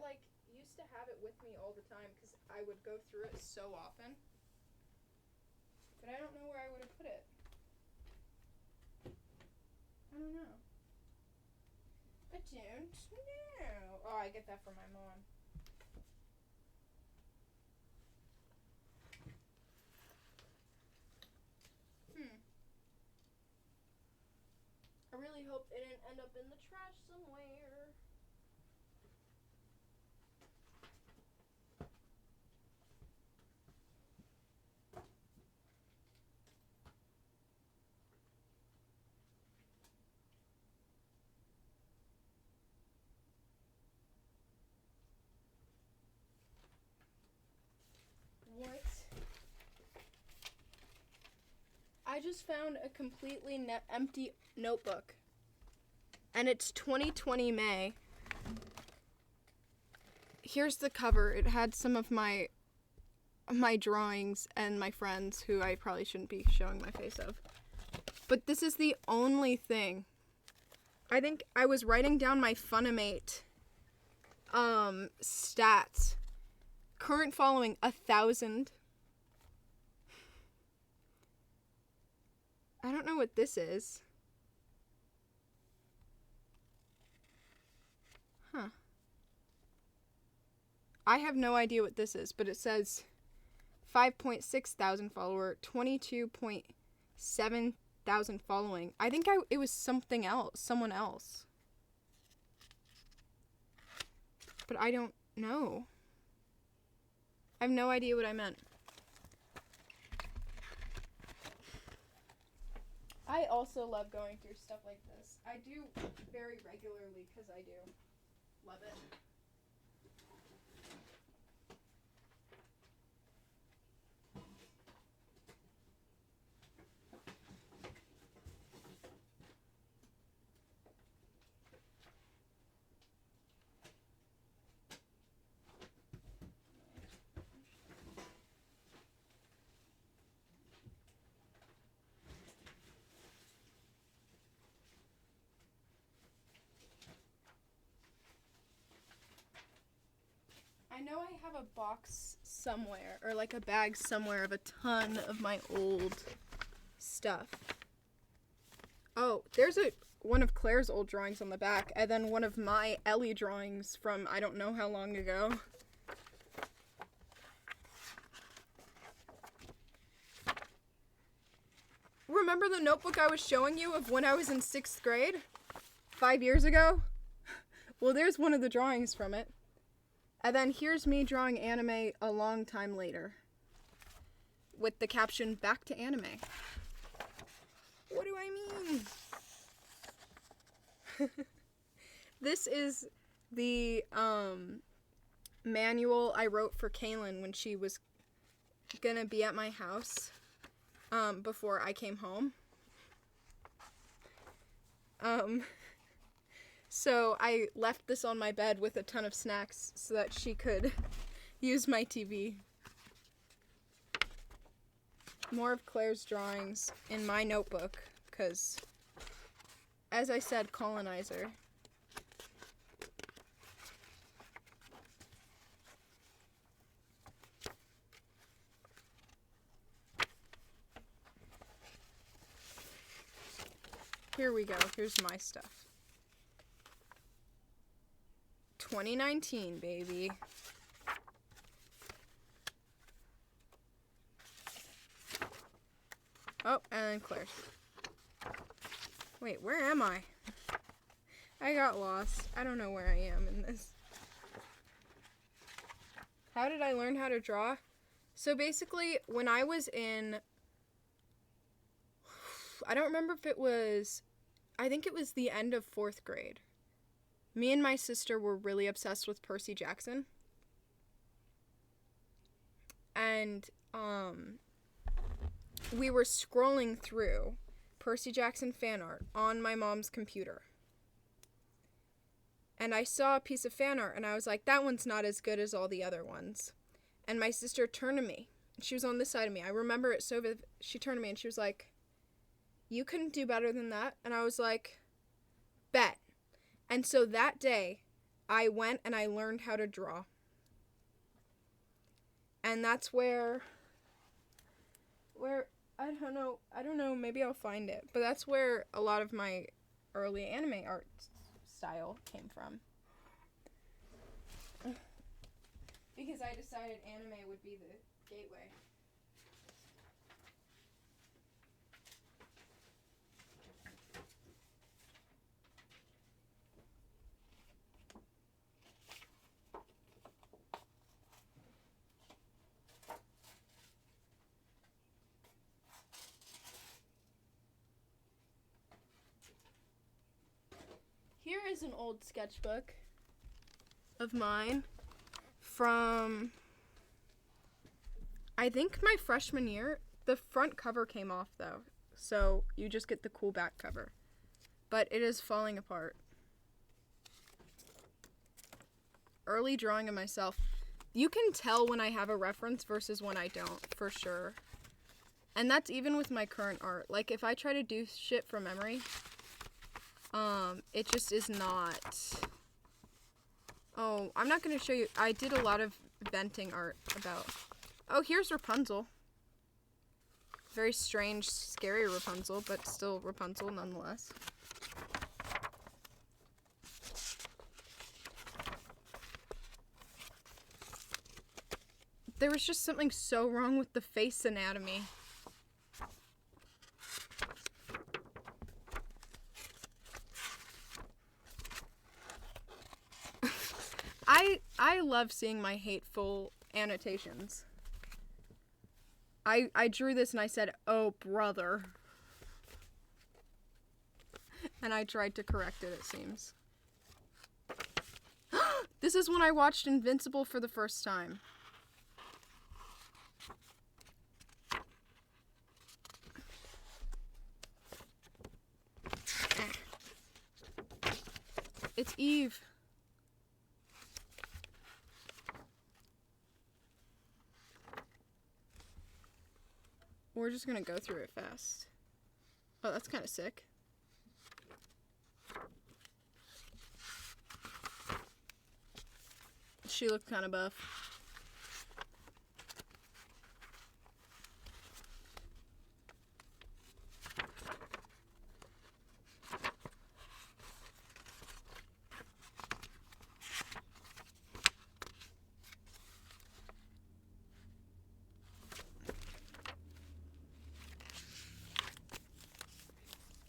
Speaker 1: used to have it with me all the time because I would go through it so often. But I don't know where I would have put it. I don't know. I don't know. Oh, I get that from my mom. I really hope it didn't end up in the trash somewhere. I just found a completely empty notebook. And it's 2020 May. Here's the cover. It had some of my drawings and my friends who I probably shouldn't be showing my face of. But this is the only thing. I think I was writing down my Funimate stats. Current following 1,000. I don't know what this is. Huh. I have no idea what this is, but it says 5.6 thousand follower, 22.7 thousand following. I think it was something else, someone else. But I don't know. I have no idea what I meant. I also love going through stuff like this. I do very regularly because I do love it. I know I have a box somewhere, or like a bag somewhere of a ton of my old stuff. Oh, there's one of Claire's old drawings on the back, and then one of my Ellie drawings from I don't know how long ago. Remember the notebook I was showing you of when I was in 6th grade? 5 years ago? Well, there's one of the drawings from it. And then here's me drawing anime a long time later. With the caption, "Back to anime." What do I mean? This is the manual I wrote for Kaylin when she was gonna be at my house before I came home. So I left this on my bed with a ton of snacks so that she could use my TV. More of Claire's drawings in my notebook, because, as I said, colonizer. Here we go. Here's my stuff. 2019, baby. Oh, and then Claire's. Wait, where am I? I got lost. I don't know where I am in this. How did I learn how to draw? So basically, when I was in... I don't remember if it was... I think it was the end of 4th grade. Me and my sister were really obsessed with Percy Jackson. And, we were scrolling through Percy Jackson fan art on my mom's computer. And I saw a piece of fan art, and I was like, that one's not as good as all the other ones. And my sister turned to me. She was on this side of me. I remember it so vividly. She turned to me, and she was like, "You couldn't do better than that?" And I was like, "Bet." And so that day, I went and I learned how to draw. And that's where, I don't know, maybe I'll find it. But that's where a lot of my early anime art style came from. Because I decided anime would be the gateway. Here is an old sketchbook of mine from, I think, my freshman year. The front cover came off, though, so you just get the cool back cover. But it is falling apart. Early drawing of myself. You can tell when I have a reference versus when I don't, for sure. And that's even with my current art. Like, if I try to do shit from memory, it just is not... Oh, I'm not going to show you. I did a lot of venting art about... Oh, here's Rapunzel. Very strange, scary Rapunzel, but still Rapunzel nonetheless. There was just something so wrong with the face anatomy. I love seeing my hateful annotations. I drew this and I said, "Oh, brother." And I tried to correct it seems. This is when I watched Invincible for the first time. It's Eve. We're just gonna go through it fast. Oh, that's kind of sick. She looked kind of buff.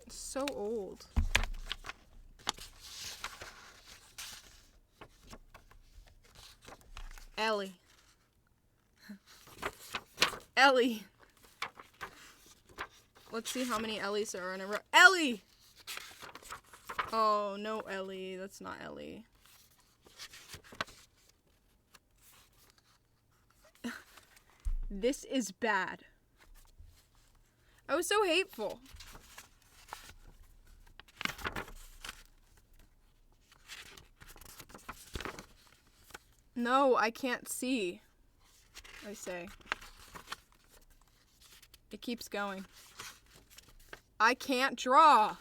Speaker 1: So old. Ellie. Ellie. Let's see how many Ellies there are in a row. Ellie! Oh, no Ellie. That's not Ellie. This is bad. I was so hateful. No, I can't see. I say. It keeps going. I can't draw.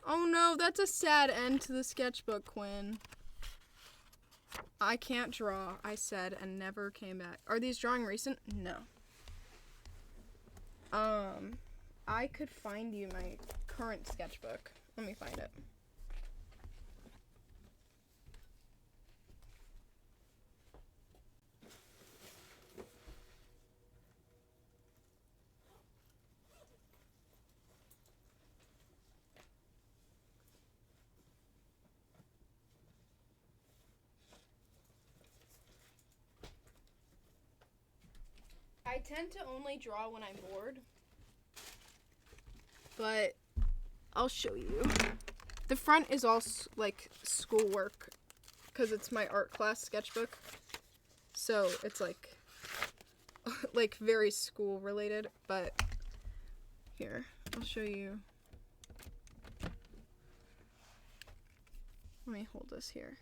Speaker 1: Oh no, that's a sad end to the sketchbook, Quinn. I can't draw, I said, and never came back. Are these drawing recent? No. I could find you my current sketchbook. Let me find it. I tend to only draw when I'm bored, but I'll show you. The front is all like schoolwork because it's my art class sketchbook, so it's like very school related. But here, I'll show you. Let me hold this here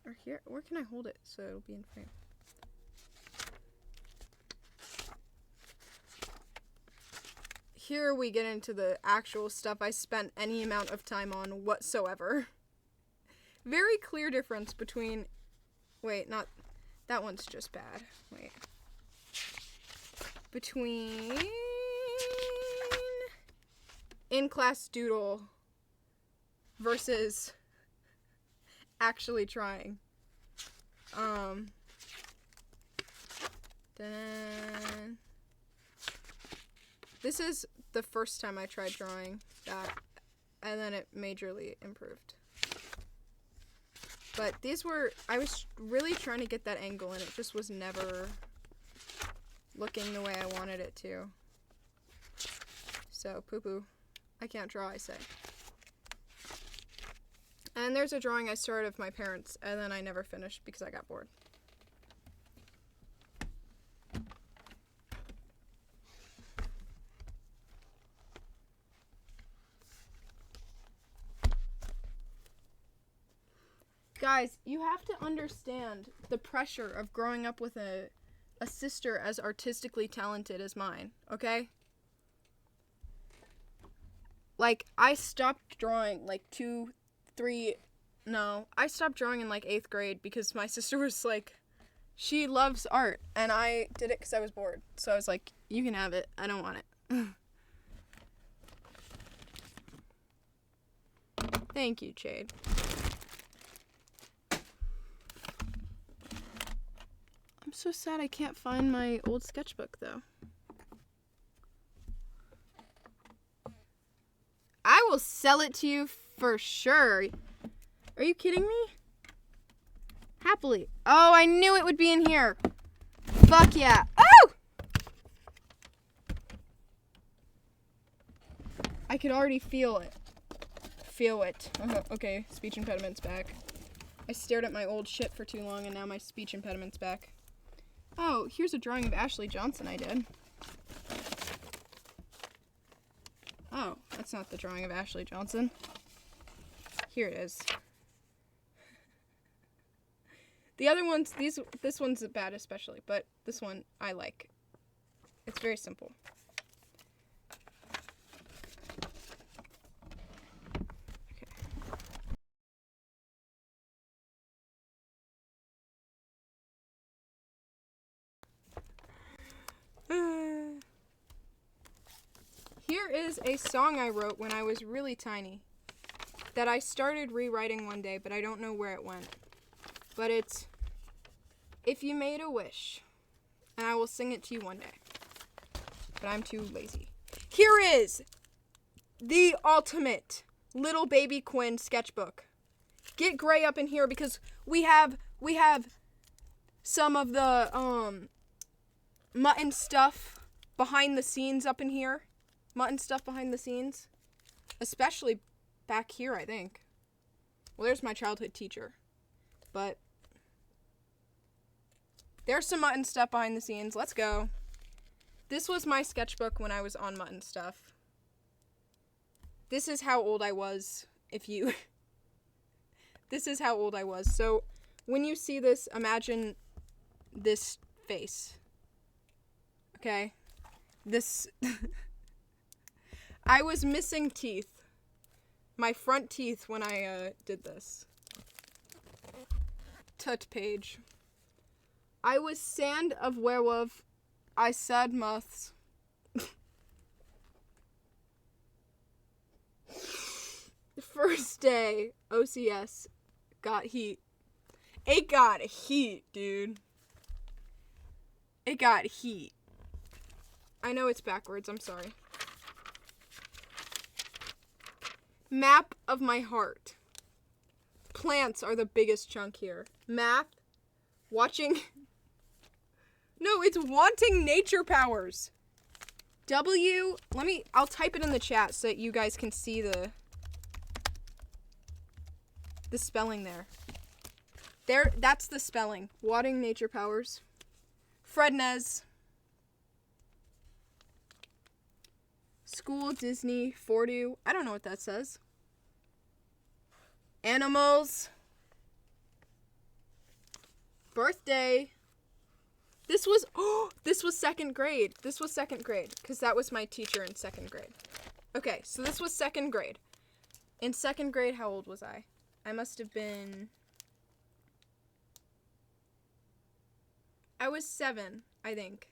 Speaker 1: or here. Where can I hold it so it'll be in frame? Here we get into the actual stuff I spent any amount of time on whatsoever. Very clear difference between... Wait, not... That one's just bad. Wait. Between... in-class doodle versus actually trying. Then... This is the first time I tried drawing that, and then it majorly improved. But these were, I was really trying to get that angle, and it just was never looking the way I wanted it to. So, poo-poo. I can't draw, I say. And there's a drawing I started of my parents, and then I never finished because I got bored. Guys, you have to understand the pressure of growing up with a sister as artistically talented as mine, okay? Like, I stopped drawing, like, I stopped drawing in, like, 8th grade because my sister was, like, she loves art, and I did it because I was bored. So I was like, you can have it. I don't want it. Thank you, Jade. I'm so sad I can't find my old sketchbook, though. I will sell it to you for sure. Are you kidding me? Happily. Oh, I knew it would be in here. Fuck yeah. Oh! I could already feel it. Feel it. Okay, speech impediment's back. I stared at my old shit for too long, and now my speech impediment's back. Oh, here's a drawing of Ashley Johnson I did. Oh, that's not the drawing of Ashley Johnson. Here it is. The other ones, this one's bad especially, but this one I like. It's very simple. Okay. Here is a song I wrote when I was really tiny that I started rewriting one day, but I don't know where it went. But it's, if you made a wish, and I will sing it to you one day. But I'm too lazy. Here is the ultimate little baby Quinn sketchbook. Get Gray up in here because we have some of the mutton stuff behind the scenes up in here. Mutton stuff behind the scenes. Especially back here, I think. Well, there's my childhood teacher. But there's some mutton stuff behind the scenes. Let's go. This was my sketchbook when I was on mutton stuff. This is how old I was, this is how old I was. So, when you see this, imagine this face. Okay? This... I was missing teeth. My front teeth when I did this. Tut page. I was sand of werewolf. I sad moths. First day, OCS, got heat. It got heat, dude. It got heat. I know it's backwards, I'm sorry. Map of my heart. Plants are the biggest chunk here. Math. Watching. No, it's wanting nature powers. W. I'll type it in the chat so that you guys can see the spelling there. There, that's the spelling. Wanting nature powers. Frednez. School, Disney, Fordu. I don't know what that says. Animals. Birthday. This was 2nd grade. This was 2nd grade, because that was my teacher in 2nd grade. Okay, so this was 2nd grade. In 2nd grade, how old was I? I must have been... I was 7, I think.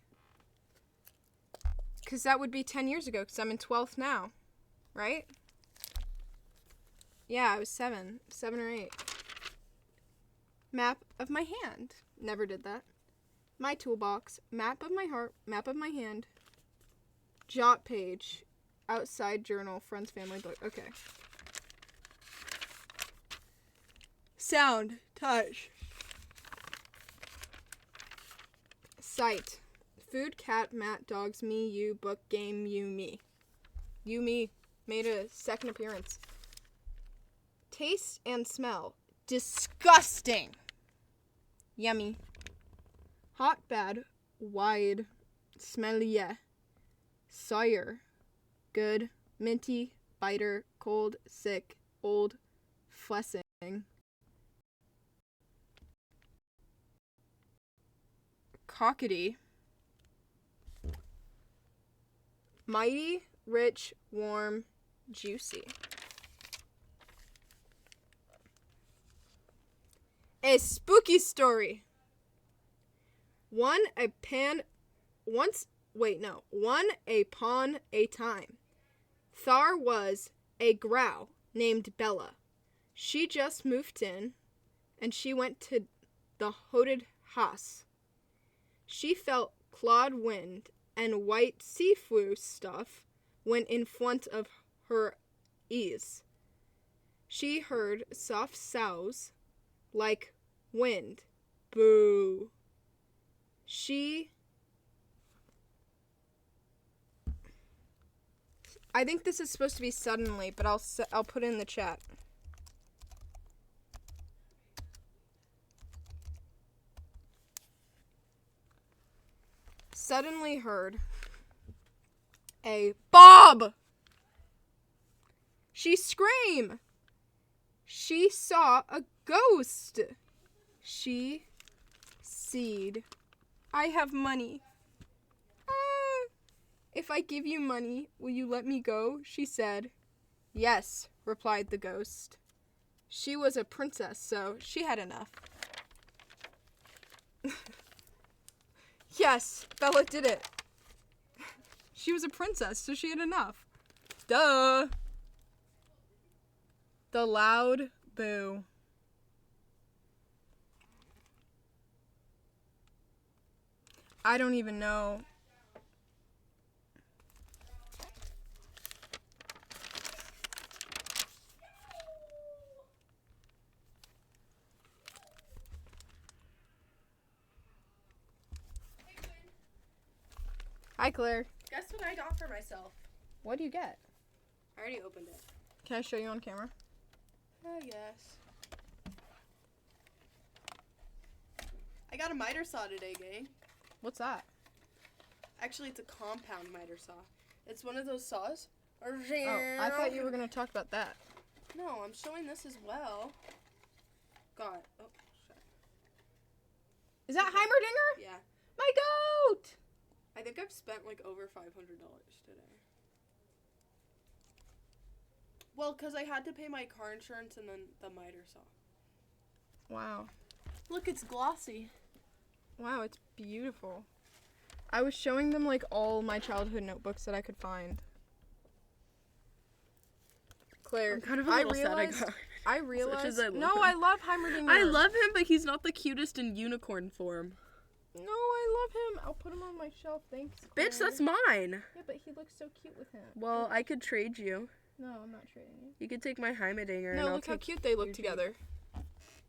Speaker 1: Because that would be 10 years ago, because I'm in 12th now. Right? Yeah, I was 7. 7 or 8. Map of my hand. Never did that. My toolbox. Map of my heart. Map of my hand. Jot page. Outside journal. Friends, family, book. Okay. Sound. Touch. Sight. Food, cat, mat, dogs, me, you, book, game, you, me. You, me. Made a 2nd appearance. Taste and smell. Disgusting. Yummy. Hot, bad, wide, smelly, yeah. Sawyer. Good, minty, biter, cold, sick, old, flessing. Talkity. Mighty, rich, warm, juicy. A spooky story. One a pawn a time. Thar was a grow named Bella. She just moved in, and she went to the Hoted Haas. She felt clawed wind and white seafood stuff when in front of her ears. She heard soft sounds like wind. Boo. I think this is supposed to be suddenly, but I'll put it in the chat. Suddenly heard a Bob! She screamed. She saw a ghost. She seed. I have money. If I give you money, will you let me go? She said. Yes, replied the ghost. She was a princess, so she had enough. Yes, Bella did it. She was a princess, so she had enough. Duh. The loud boo. I don't even know.
Speaker 2: Hey, Quinn.
Speaker 1: Hi, Claire.
Speaker 2: Guess what I got for myself?
Speaker 1: What do you get?
Speaker 2: I already opened it.
Speaker 1: Can I show you on camera?
Speaker 2: Yes. I got a miter saw today, gang.
Speaker 1: What's that?
Speaker 2: Actually, it's a compound miter saw. It's one of those saws.
Speaker 1: Oh, I thought you were going to talk about that.
Speaker 2: No, I'm showing this as well. God. Oh, shit.
Speaker 1: Is that Heimerdinger?
Speaker 2: Yeah.
Speaker 1: My goat!
Speaker 2: I think I've spent like over $500 today. Well, because I had to pay my car insurance and then the miter saw.
Speaker 1: Wow.
Speaker 2: Look, it's glossy.
Speaker 1: Wow, it's beautiful. I was showing them like all my childhood notebooks that I could find. Claire,
Speaker 2: I'm kind of a little sad
Speaker 1: I realized.
Speaker 2: as I love
Speaker 1: no,
Speaker 2: him.
Speaker 1: I love Heimerdinger.
Speaker 2: I love him, but he's not the cutest in unicorn form.
Speaker 1: No, I love him. I'll put him on my shelf. Thanks, Claire.
Speaker 2: Bitch, that's mine.
Speaker 1: Yeah, but he looks so cute with him.
Speaker 2: Well, I could trade you.
Speaker 1: No, I'm not trading you.
Speaker 2: You could take my Heimerdinger.
Speaker 1: No,
Speaker 2: and I'll
Speaker 1: look how
Speaker 2: take
Speaker 1: cute they look
Speaker 2: your
Speaker 1: together.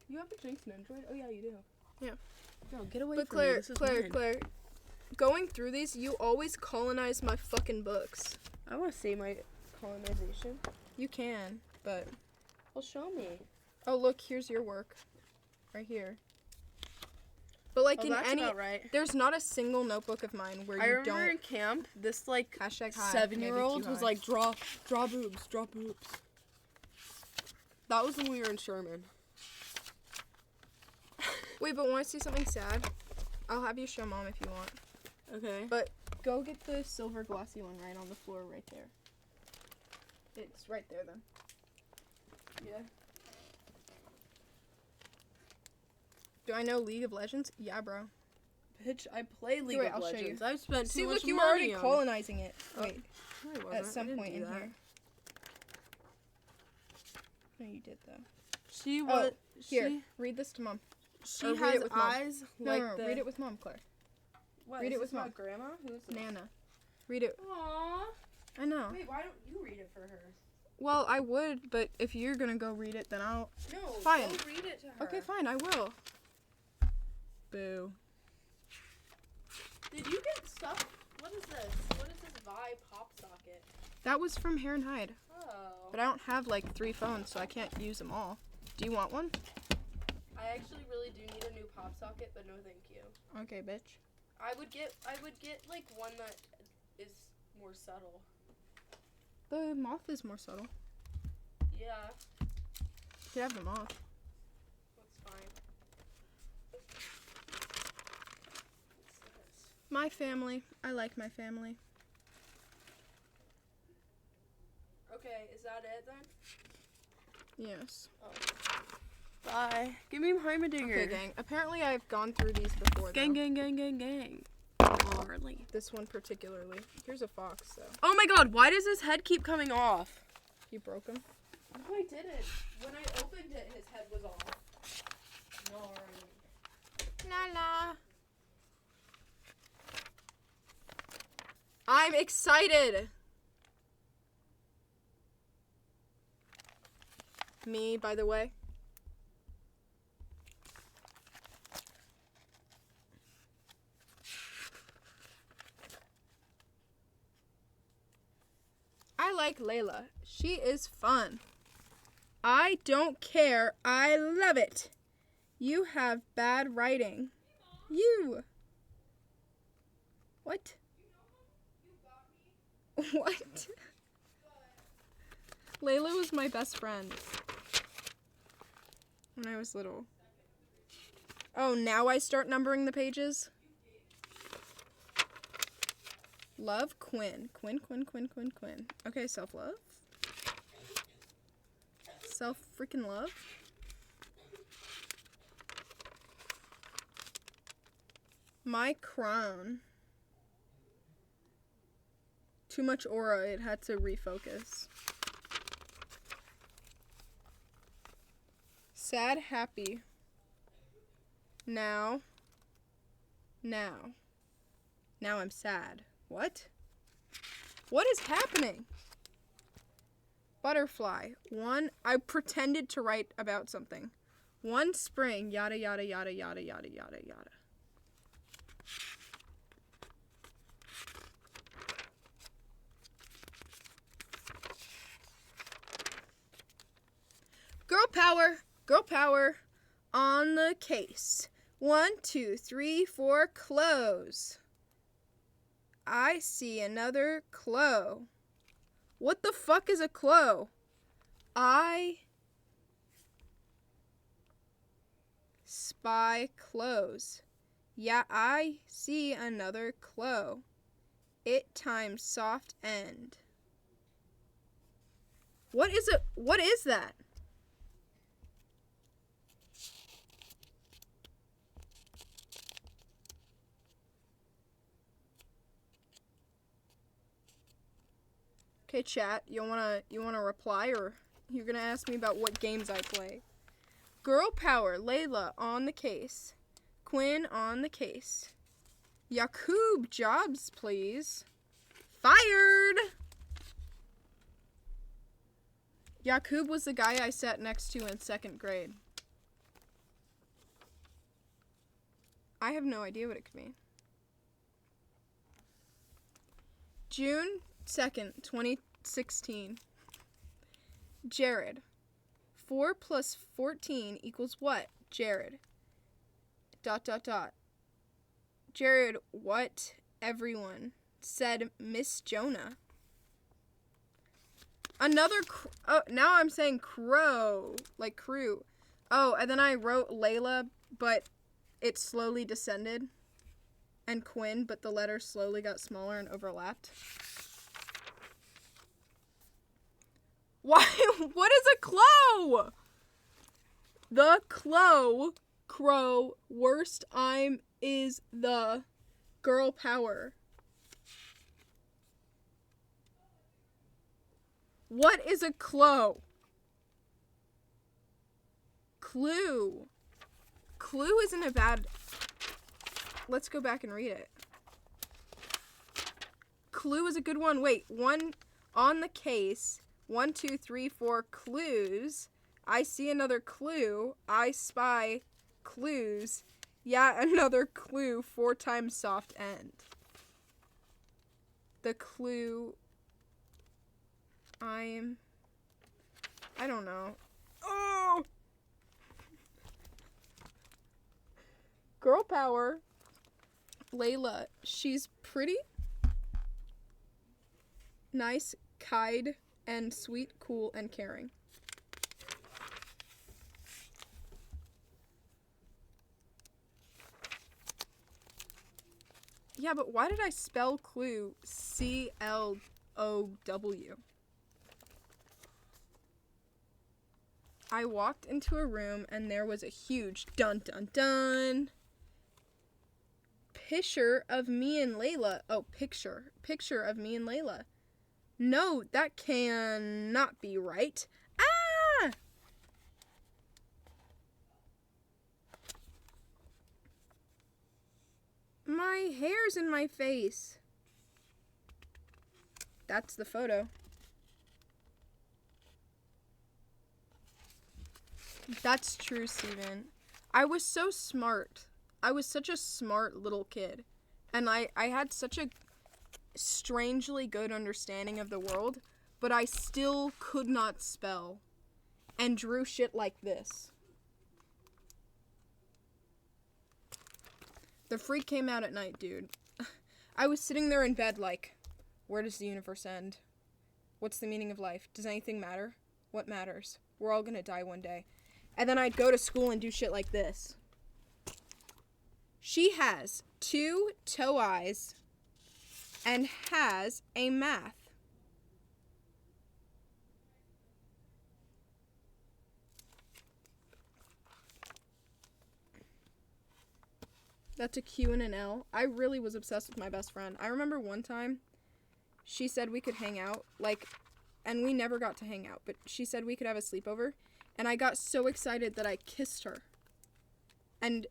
Speaker 2: You have a Jinx Android? Oh yeah, you do.
Speaker 1: Yeah.
Speaker 2: No, get away
Speaker 1: But
Speaker 2: from me.
Speaker 1: Claire,
Speaker 2: This is
Speaker 1: Claire,
Speaker 2: mine.
Speaker 1: Claire, going through these, you always colonize my fucking books.
Speaker 2: I want to see my colonization.
Speaker 1: You can, but...
Speaker 2: Well, show me.
Speaker 1: Oh, look, here's your work. Right here. But like
Speaker 2: Oh,
Speaker 1: in
Speaker 2: that's
Speaker 1: any...
Speaker 2: about right.
Speaker 1: There's not a single notebook of mine where
Speaker 2: I
Speaker 1: you
Speaker 2: remember
Speaker 1: don't...
Speaker 2: in camp, this like
Speaker 1: Hashtag high,
Speaker 2: 7-year-old
Speaker 1: maybe too
Speaker 2: was
Speaker 1: high.
Speaker 2: like, draw boobs, draw boobs. That was when we were in Sherman.
Speaker 1: Wait, but want to see something sad? I'll have you show Mom if you want.
Speaker 2: Okay.
Speaker 1: But go get the silver glossy one right on the floor right there. It's right there then.
Speaker 2: Yeah.
Speaker 1: Do I know League of Legends? Yeah, bro.
Speaker 2: Bitch, I play League
Speaker 1: Wait,
Speaker 2: of
Speaker 1: I'll show
Speaker 2: Legends.
Speaker 1: you.
Speaker 2: I've spent
Speaker 1: See,
Speaker 2: too much
Speaker 1: look, you were
Speaker 2: money
Speaker 1: already
Speaker 2: on.
Speaker 1: colonizing it.
Speaker 2: Oh.
Speaker 1: Wait,
Speaker 2: No, I wasn't.
Speaker 1: at some
Speaker 2: I didn't
Speaker 1: point
Speaker 2: do
Speaker 1: in
Speaker 2: that.
Speaker 1: here. No, you did though.
Speaker 2: She was.
Speaker 1: Here, read this to Mom.
Speaker 2: She
Speaker 1: Or read
Speaker 2: has
Speaker 1: it with Mom.
Speaker 2: eyes like
Speaker 1: No, read it with Mom, Claire.
Speaker 2: What,
Speaker 1: read
Speaker 2: is
Speaker 1: it with
Speaker 2: this about
Speaker 1: Mom.
Speaker 2: Grandma? Who is this?
Speaker 1: Nana. Read it.
Speaker 2: Aww.
Speaker 1: I know.
Speaker 2: Wait, why don't you read it for her?
Speaker 1: Well, I would, but if you're gonna go read it, then I'll...
Speaker 2: No,
Speaker 1: Fine.
Speaker 2: go read it to her.
Speaker 1: Okay, fine, I will. Boo.
Speaker 2: Did you get stuff? What is this? What is this Vi pop socket?
Speaker 1: That was from Hair and Hide.
Speaker 2: Oh.
Speaker 1: But I don't have like 3 phones, so I can't use them all. Do you want one?
Speaker 2: I actually really do need a new pop socket, but no thank you.
Speaker 1: Okay, bitch.
Speaker 2: I would get like one that is more subtle.
Speaker 1: The moth is more subtle.
Speaker 2: Yeah,
Speaker 1: You could have the moth.
Speaker 2: that's fine.
Speaker 1: My family. I like my family.
Speaker 2: Okay, is that it then?
Speaker 1: Yes.
Speaker 2: Oh. Bye. Give me Heimerdinger.
Speaker 1: Okay, gang. Apparently I've gone through these before, though.
Speaker 2: Gang. Marley.
Speaker 1: This one particularly. Here's a fox, though.
Speaker 2: Oh my god, why does his head keep coming off?
Speaker 1: You broke him?
Speaker 2: No, I didn't. When I opened it, his head was off. Gnarly.
Speaker 1: La la. I'm excited. Me, by the way. I like Layla. She is fun. I don't care. I love it. You have bad writing. You. What? What? Layla was my best friend when I was little. Oh, now I start numbering the pages? Love Quinn. Quinn. Okay, self-love. Self-freaking love. My crown. Too much aura, it had to refocus. Sad, happy. Now I'm sad. What? What is happening? Butterfly. One, I pretended to write about something. One spring, yada, yada, yada, yada, yada, yada, yada. Girl power on the case. 1, 2, 3, 4, close. I see another clo. What the fuck is a clo? I spy close. Yeah, I see another clo. It times soft end. What is that? Okay, chat, you wanna reply, or you're gonna ask me about what games I play? Girl power, Layla on the case. Quinn on the case. Yakub, jobs please. Fired! Yakub was the guy I sat next to in 2nd grade. I have no idea what it could mean. June 2nd, 2016. Jared. 4 plus 14 equals what? Jared. ... Jared, what? Everyone. Said Miss Jonah. Another now I'm saying crow. Like crew. Oh, and then I wrote Layla, but it slowly descended. And Quinn, but the letters slowly got smaller and overlapped. Why? What is a clo? The crow, worst I'm is the girl power. What is a clo? Clue. Clue isn't a bad... Let's go back and read it. Clue is a good one. Wait, 1 on the case. 1, 2, 3, 4 clues. I see another clue. I spy clues. Yeah, another clue. 4 times soft end. The clue... I don't know. Oh! Girl power. Layla. She's pretty, nice, kind, and sweet, cool, and caring. Yeah, but why did I spell clue C-L-O-W? I walked into a room and there was a huge dun dun dun picture of me and Layla. Oh, picture of me and Layla. No, that cannot be right. Ah! My hair's in my face. That's the photo. That's true, Steven. I was so smart. I was such a smart little kid. And I had such a strangely good understanding of the world, but I still could not spell and drew shit like this. The freak came out at night, dude. I was sitting there in bed like, where does the universe end? What's the meaning of life? Does anything matter? What matters? We're all gonna die one day. And then I'd go to school and do shit like this. She has 2 toe eyes and has a math. That's a Q and an L. I really was obsessed with my best friend. I remember one time she said we could hang out, and we never got to hang out, but she said we could have a sleepover, and I got so excited that I kissed her. And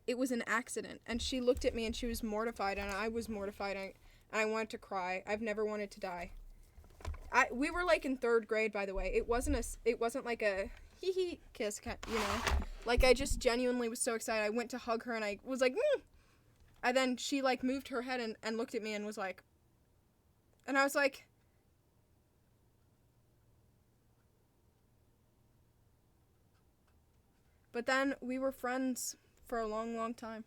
Speaker 1: it was an accident, and she looked at me and she was mortified, and I was mortified, and I wanted to cry. I've never wanted to die. We were like in 3rd grade, by the way. It wasn't like a hee kiss, you know. Like, I just genuinely was so excited. I went to hug her and I was like, And then she like moved her head and looked at me and was like, and I was like, but then we were friends for a long, long time.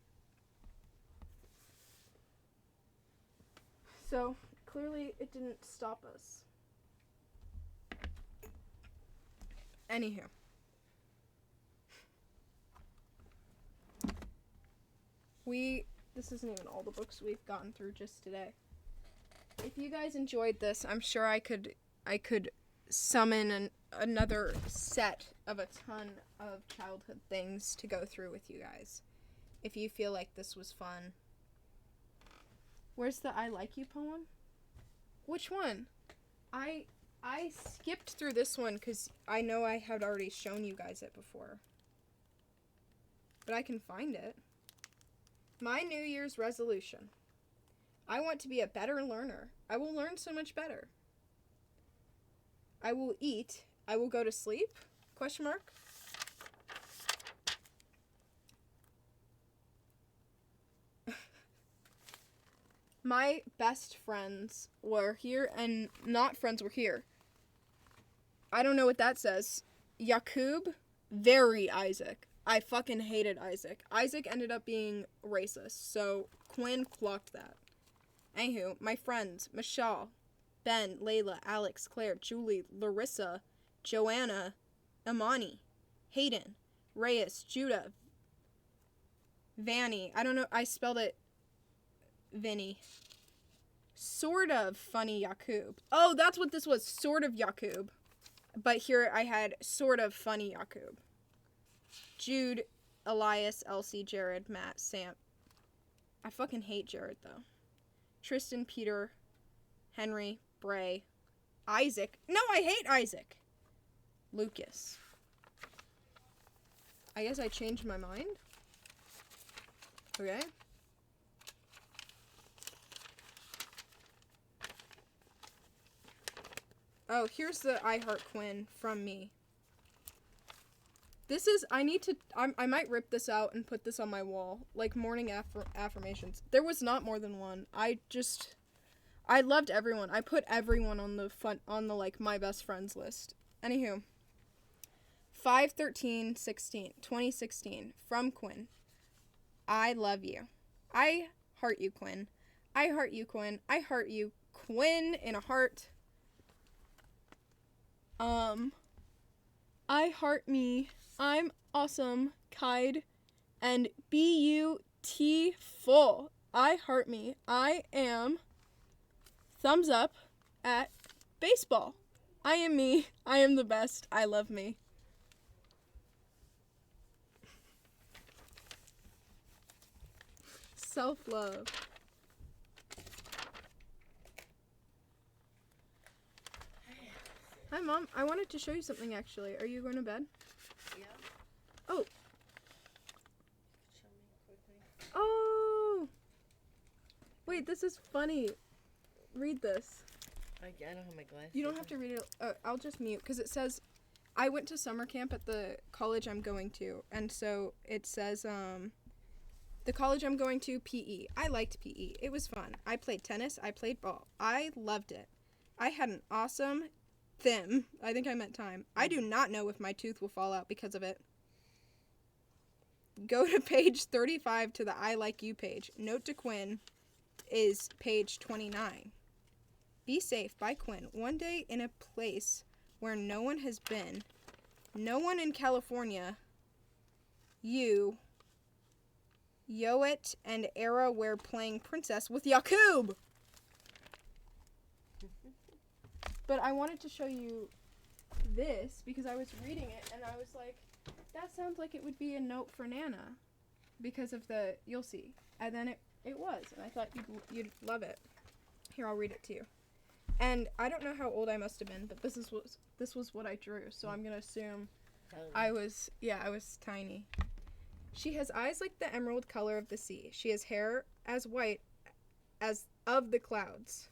Speaker 1: So clearly it didn't stop us. Anywho. This isn't even all the books we've gotten through just today. If you guys enjoyed this, I'm sure I could summon another set of a ton of childhood things to go through with you guys. If you feel like this was fun. Where's the I Like You poem? Which one? I skipped through this one because I know I had already shown you guys it before. But I can find it. My New Year's resolution. I want to be a better learner. I will learn so much better. I will eat. I will go to sleep? Question mark. My best friends were here and not friends were here. I don't know what that says. Yakub, very Isaac. I fucking hated Isaac. Isaac ended up being racist, so Quinn clocked that. Anywho, my friends, Michelle, Ben, Layla, Alex, Claire, Julie, Larissa, Joanna, Imani, Hayden, Reyes, Judah, Vanny. I don't know, I spelled it Vinny. Sort of funny Yakub. Oh, that's what this was, sort of Yakub. But here I had sort of funny Yakub. Jude, Elias, Elsie, Jared, Matt, Sam. I fucking hate Jared, though. Tristan, Peter, Henry, Bray, Isaac. No, I hate Isaac. Lucas. I guess I changed my mind. Okay. Oh, here's the I Heart Quinn from me. This is, I might rip this out and put this on my wall. Like, morning affirmations. There was not more than one. I loved everyone. I put everyone on the like, my best friends list. Anywho. 5/13/2016. From Quinn. I love you. I heart you, Quinn. I heart you, Quinn. I heart you, Quinn, in a heart. I heart me. I'm awesome, kind, and beautiful. I heart me. I am thumbs up at baseball. I am me. I am the best. I love me. Self-love. Hi, Mom. I wanted to show you something, actually. Are you going to bed?
Speaker 3: Yeah.
Speaker 1: Oh.
Speaker 3: Show me quickly.
Speaker 1: Oh. Wait, this is funny. Read this.
Speaker 3: I don't have my glasses.
Speaker 1: You don't have to read it. I'll just mute because it says, I went to summer camp at the college I'm going to. And so it says, the college I'm going to, PE. I liked PE. It was fun. I played tennis. I played ball. I loved it. I had an awesome I think I meant time. I do not know if my tooth will fall out because of it. Go to page 35 to the I Like You page. Note to Quinn is page 29. Be safe by Quinn. One day in a place where no one has been. No one in California. You. Yoet and Era were playing princess with Yakub. But I wanted to show you this because I was reading it and I was like, that sounds like it would be a note for Nana because of you'll see. And then it was, and I thought you'd love it. Here, I'll read it to you. And I don't know how old I must have been, but this was what I drew, so I'm going to assume I was tiny. She has eyes like the emerald color of the sea. She has hair as white as of the clouds.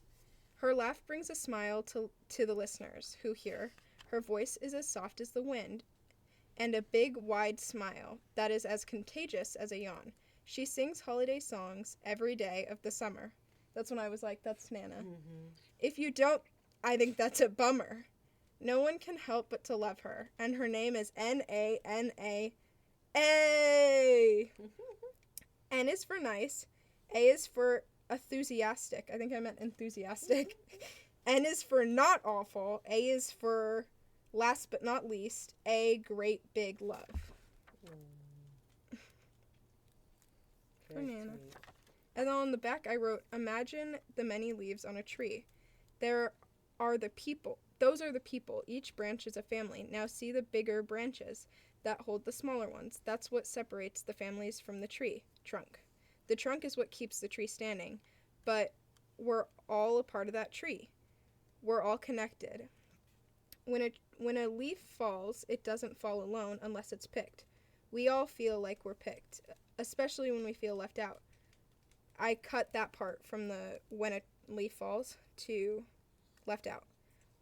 Speaker 1: Her laugh brings a smile to the listeners who hear. Her voice is as soft as the wind, and a big, wide smile that is as contagious as a yawn. She sings holiday songs every day of the summer. That's when I was like, that's Nana. Mm-hmm. If you don't, I think that's a bummer. No one can help but to love her, and her name is N-A-N-A. A. N is for nice. A is for enthusiastic. I think I meant enthusiastic. N is for not awful. A is for last but not least. A great big love. For Nana. And then on the back I wrote, imagine the many leaves on a tree. There are the people. Those are the people. Each branch is a family. Now see the bigger branches that hold the smaller ones. That's what separates the families from the tree. Trunk. The trunk is what keeps the tree standing, but we're all a part of that tree. We're all connected. When a leaf falls, it doesn't fall alone unless it's picked. We all feel like we're picked, especially when we feel left out. I cut that part from the when a leaf falls to left out.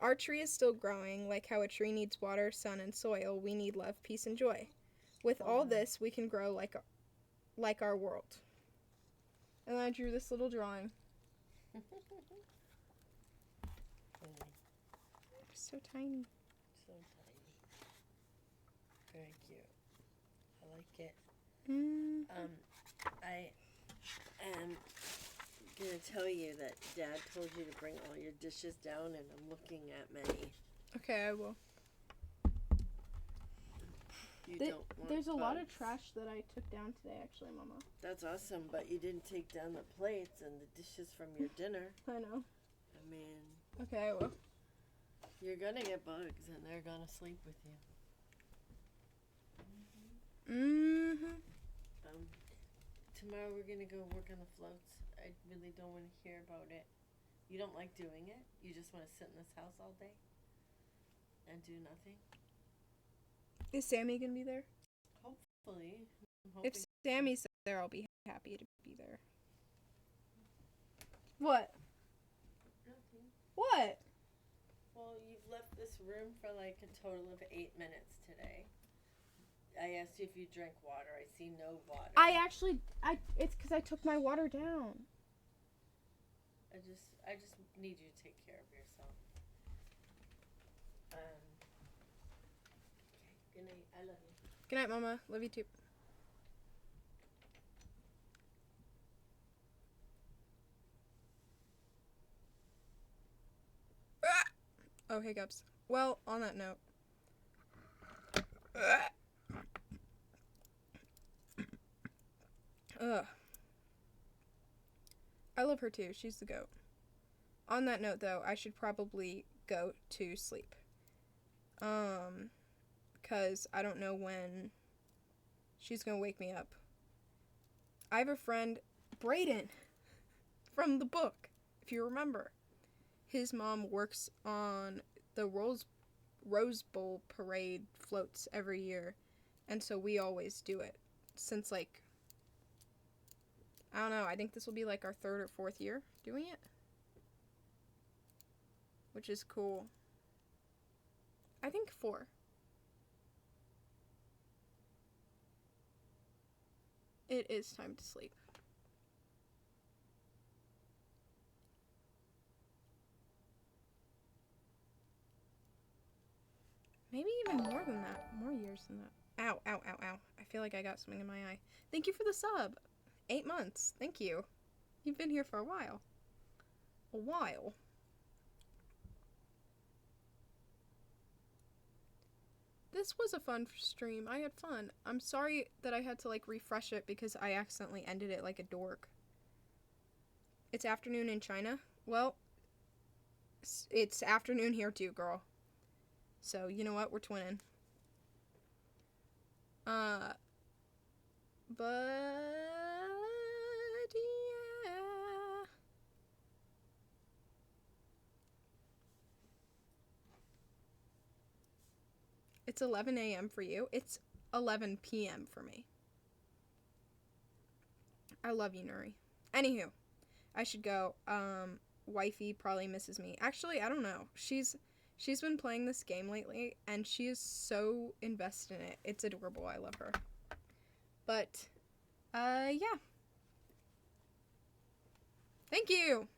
Speaker 1: Our tree is still growing, like how a tree needs water, sun, and soil. We need love, peace, and joy. With all this, we can grow like our world. And then I drew this little drawing. So tiny.
Speaker 3: So tiny. Very cute. I like it. I am gonna tell you that Dad told you to bring all your dishes down, and I'm looking at many.
Speaker 1: Okay, I will. There's a lot of trash that I took down today, actually, Mama.
Speaker 3: That's awesome, but you didn't take down the plates and the dishes from your dinner.
Speaker 1: I know.
Speaker 3: I mean...
Speaker 1: Okay, I will.
Speaker 3: You're gonna get bugs, and they're gonna sleep with you. Tomorrow we're gonna go work on the floats. I really don't want to hear about it. You don't like doing it? You just want to sit in this house all day? And do nothing?
Speaker 1: Is Sammy gonna be there?
Speaker 3: Hopefully.
Speaker 1: If Sammy's there, I'll be happy to be there. What?
Speaker 3: Nothing.
Speaker 1: What?
Speaker 3: Well, you've left this room for like a total of 8 minutes today. I asked you if you drank water. I see no water.
Speaker 1: It's because I took my water down.
Speaker 3: I just need you to take care of yourself. Okay. Good night. I love you.
Speaker 1: Good night, Mama. Love you too. Oh, hiccups. Well, on that note. Ugh. I love her too. She's the goat. On that note, though, I should probably go to sleep. Because I don't know when she's gonna wake me up. I have a friend, Brayden, from the book, if you remember. His mom works on the Rose Bowl parade floats every year, and so we always do it. Since, like, I don't know, I think this will be like our 3rd or 4th year doing it. Which is cool. I think 4. It is time to sleep. Maybe even more than that. More years than that. Ow, ow, ow, ow. I feel like I got something in my eye. Thank you for the sub. 8 months. Thank you. You've been here for a while. A while. This was a fun stream. I had fun. I'm sorry that I had to, like, refresh it because I accidentally ended it like a dork. It's afternoon in China. Well, it's afternoon here too, girl. So, you know what? We're twinning. But yeah. It's 11 a.m. for you. It's 11 p.m. for me. I love you, Nuri. Anywho, I should go. Wifey probably misses me. Actually, I don't know. She's been playing this game lately, and she is so invested in it. It's adorable. I love her. But, yeah. Thank you!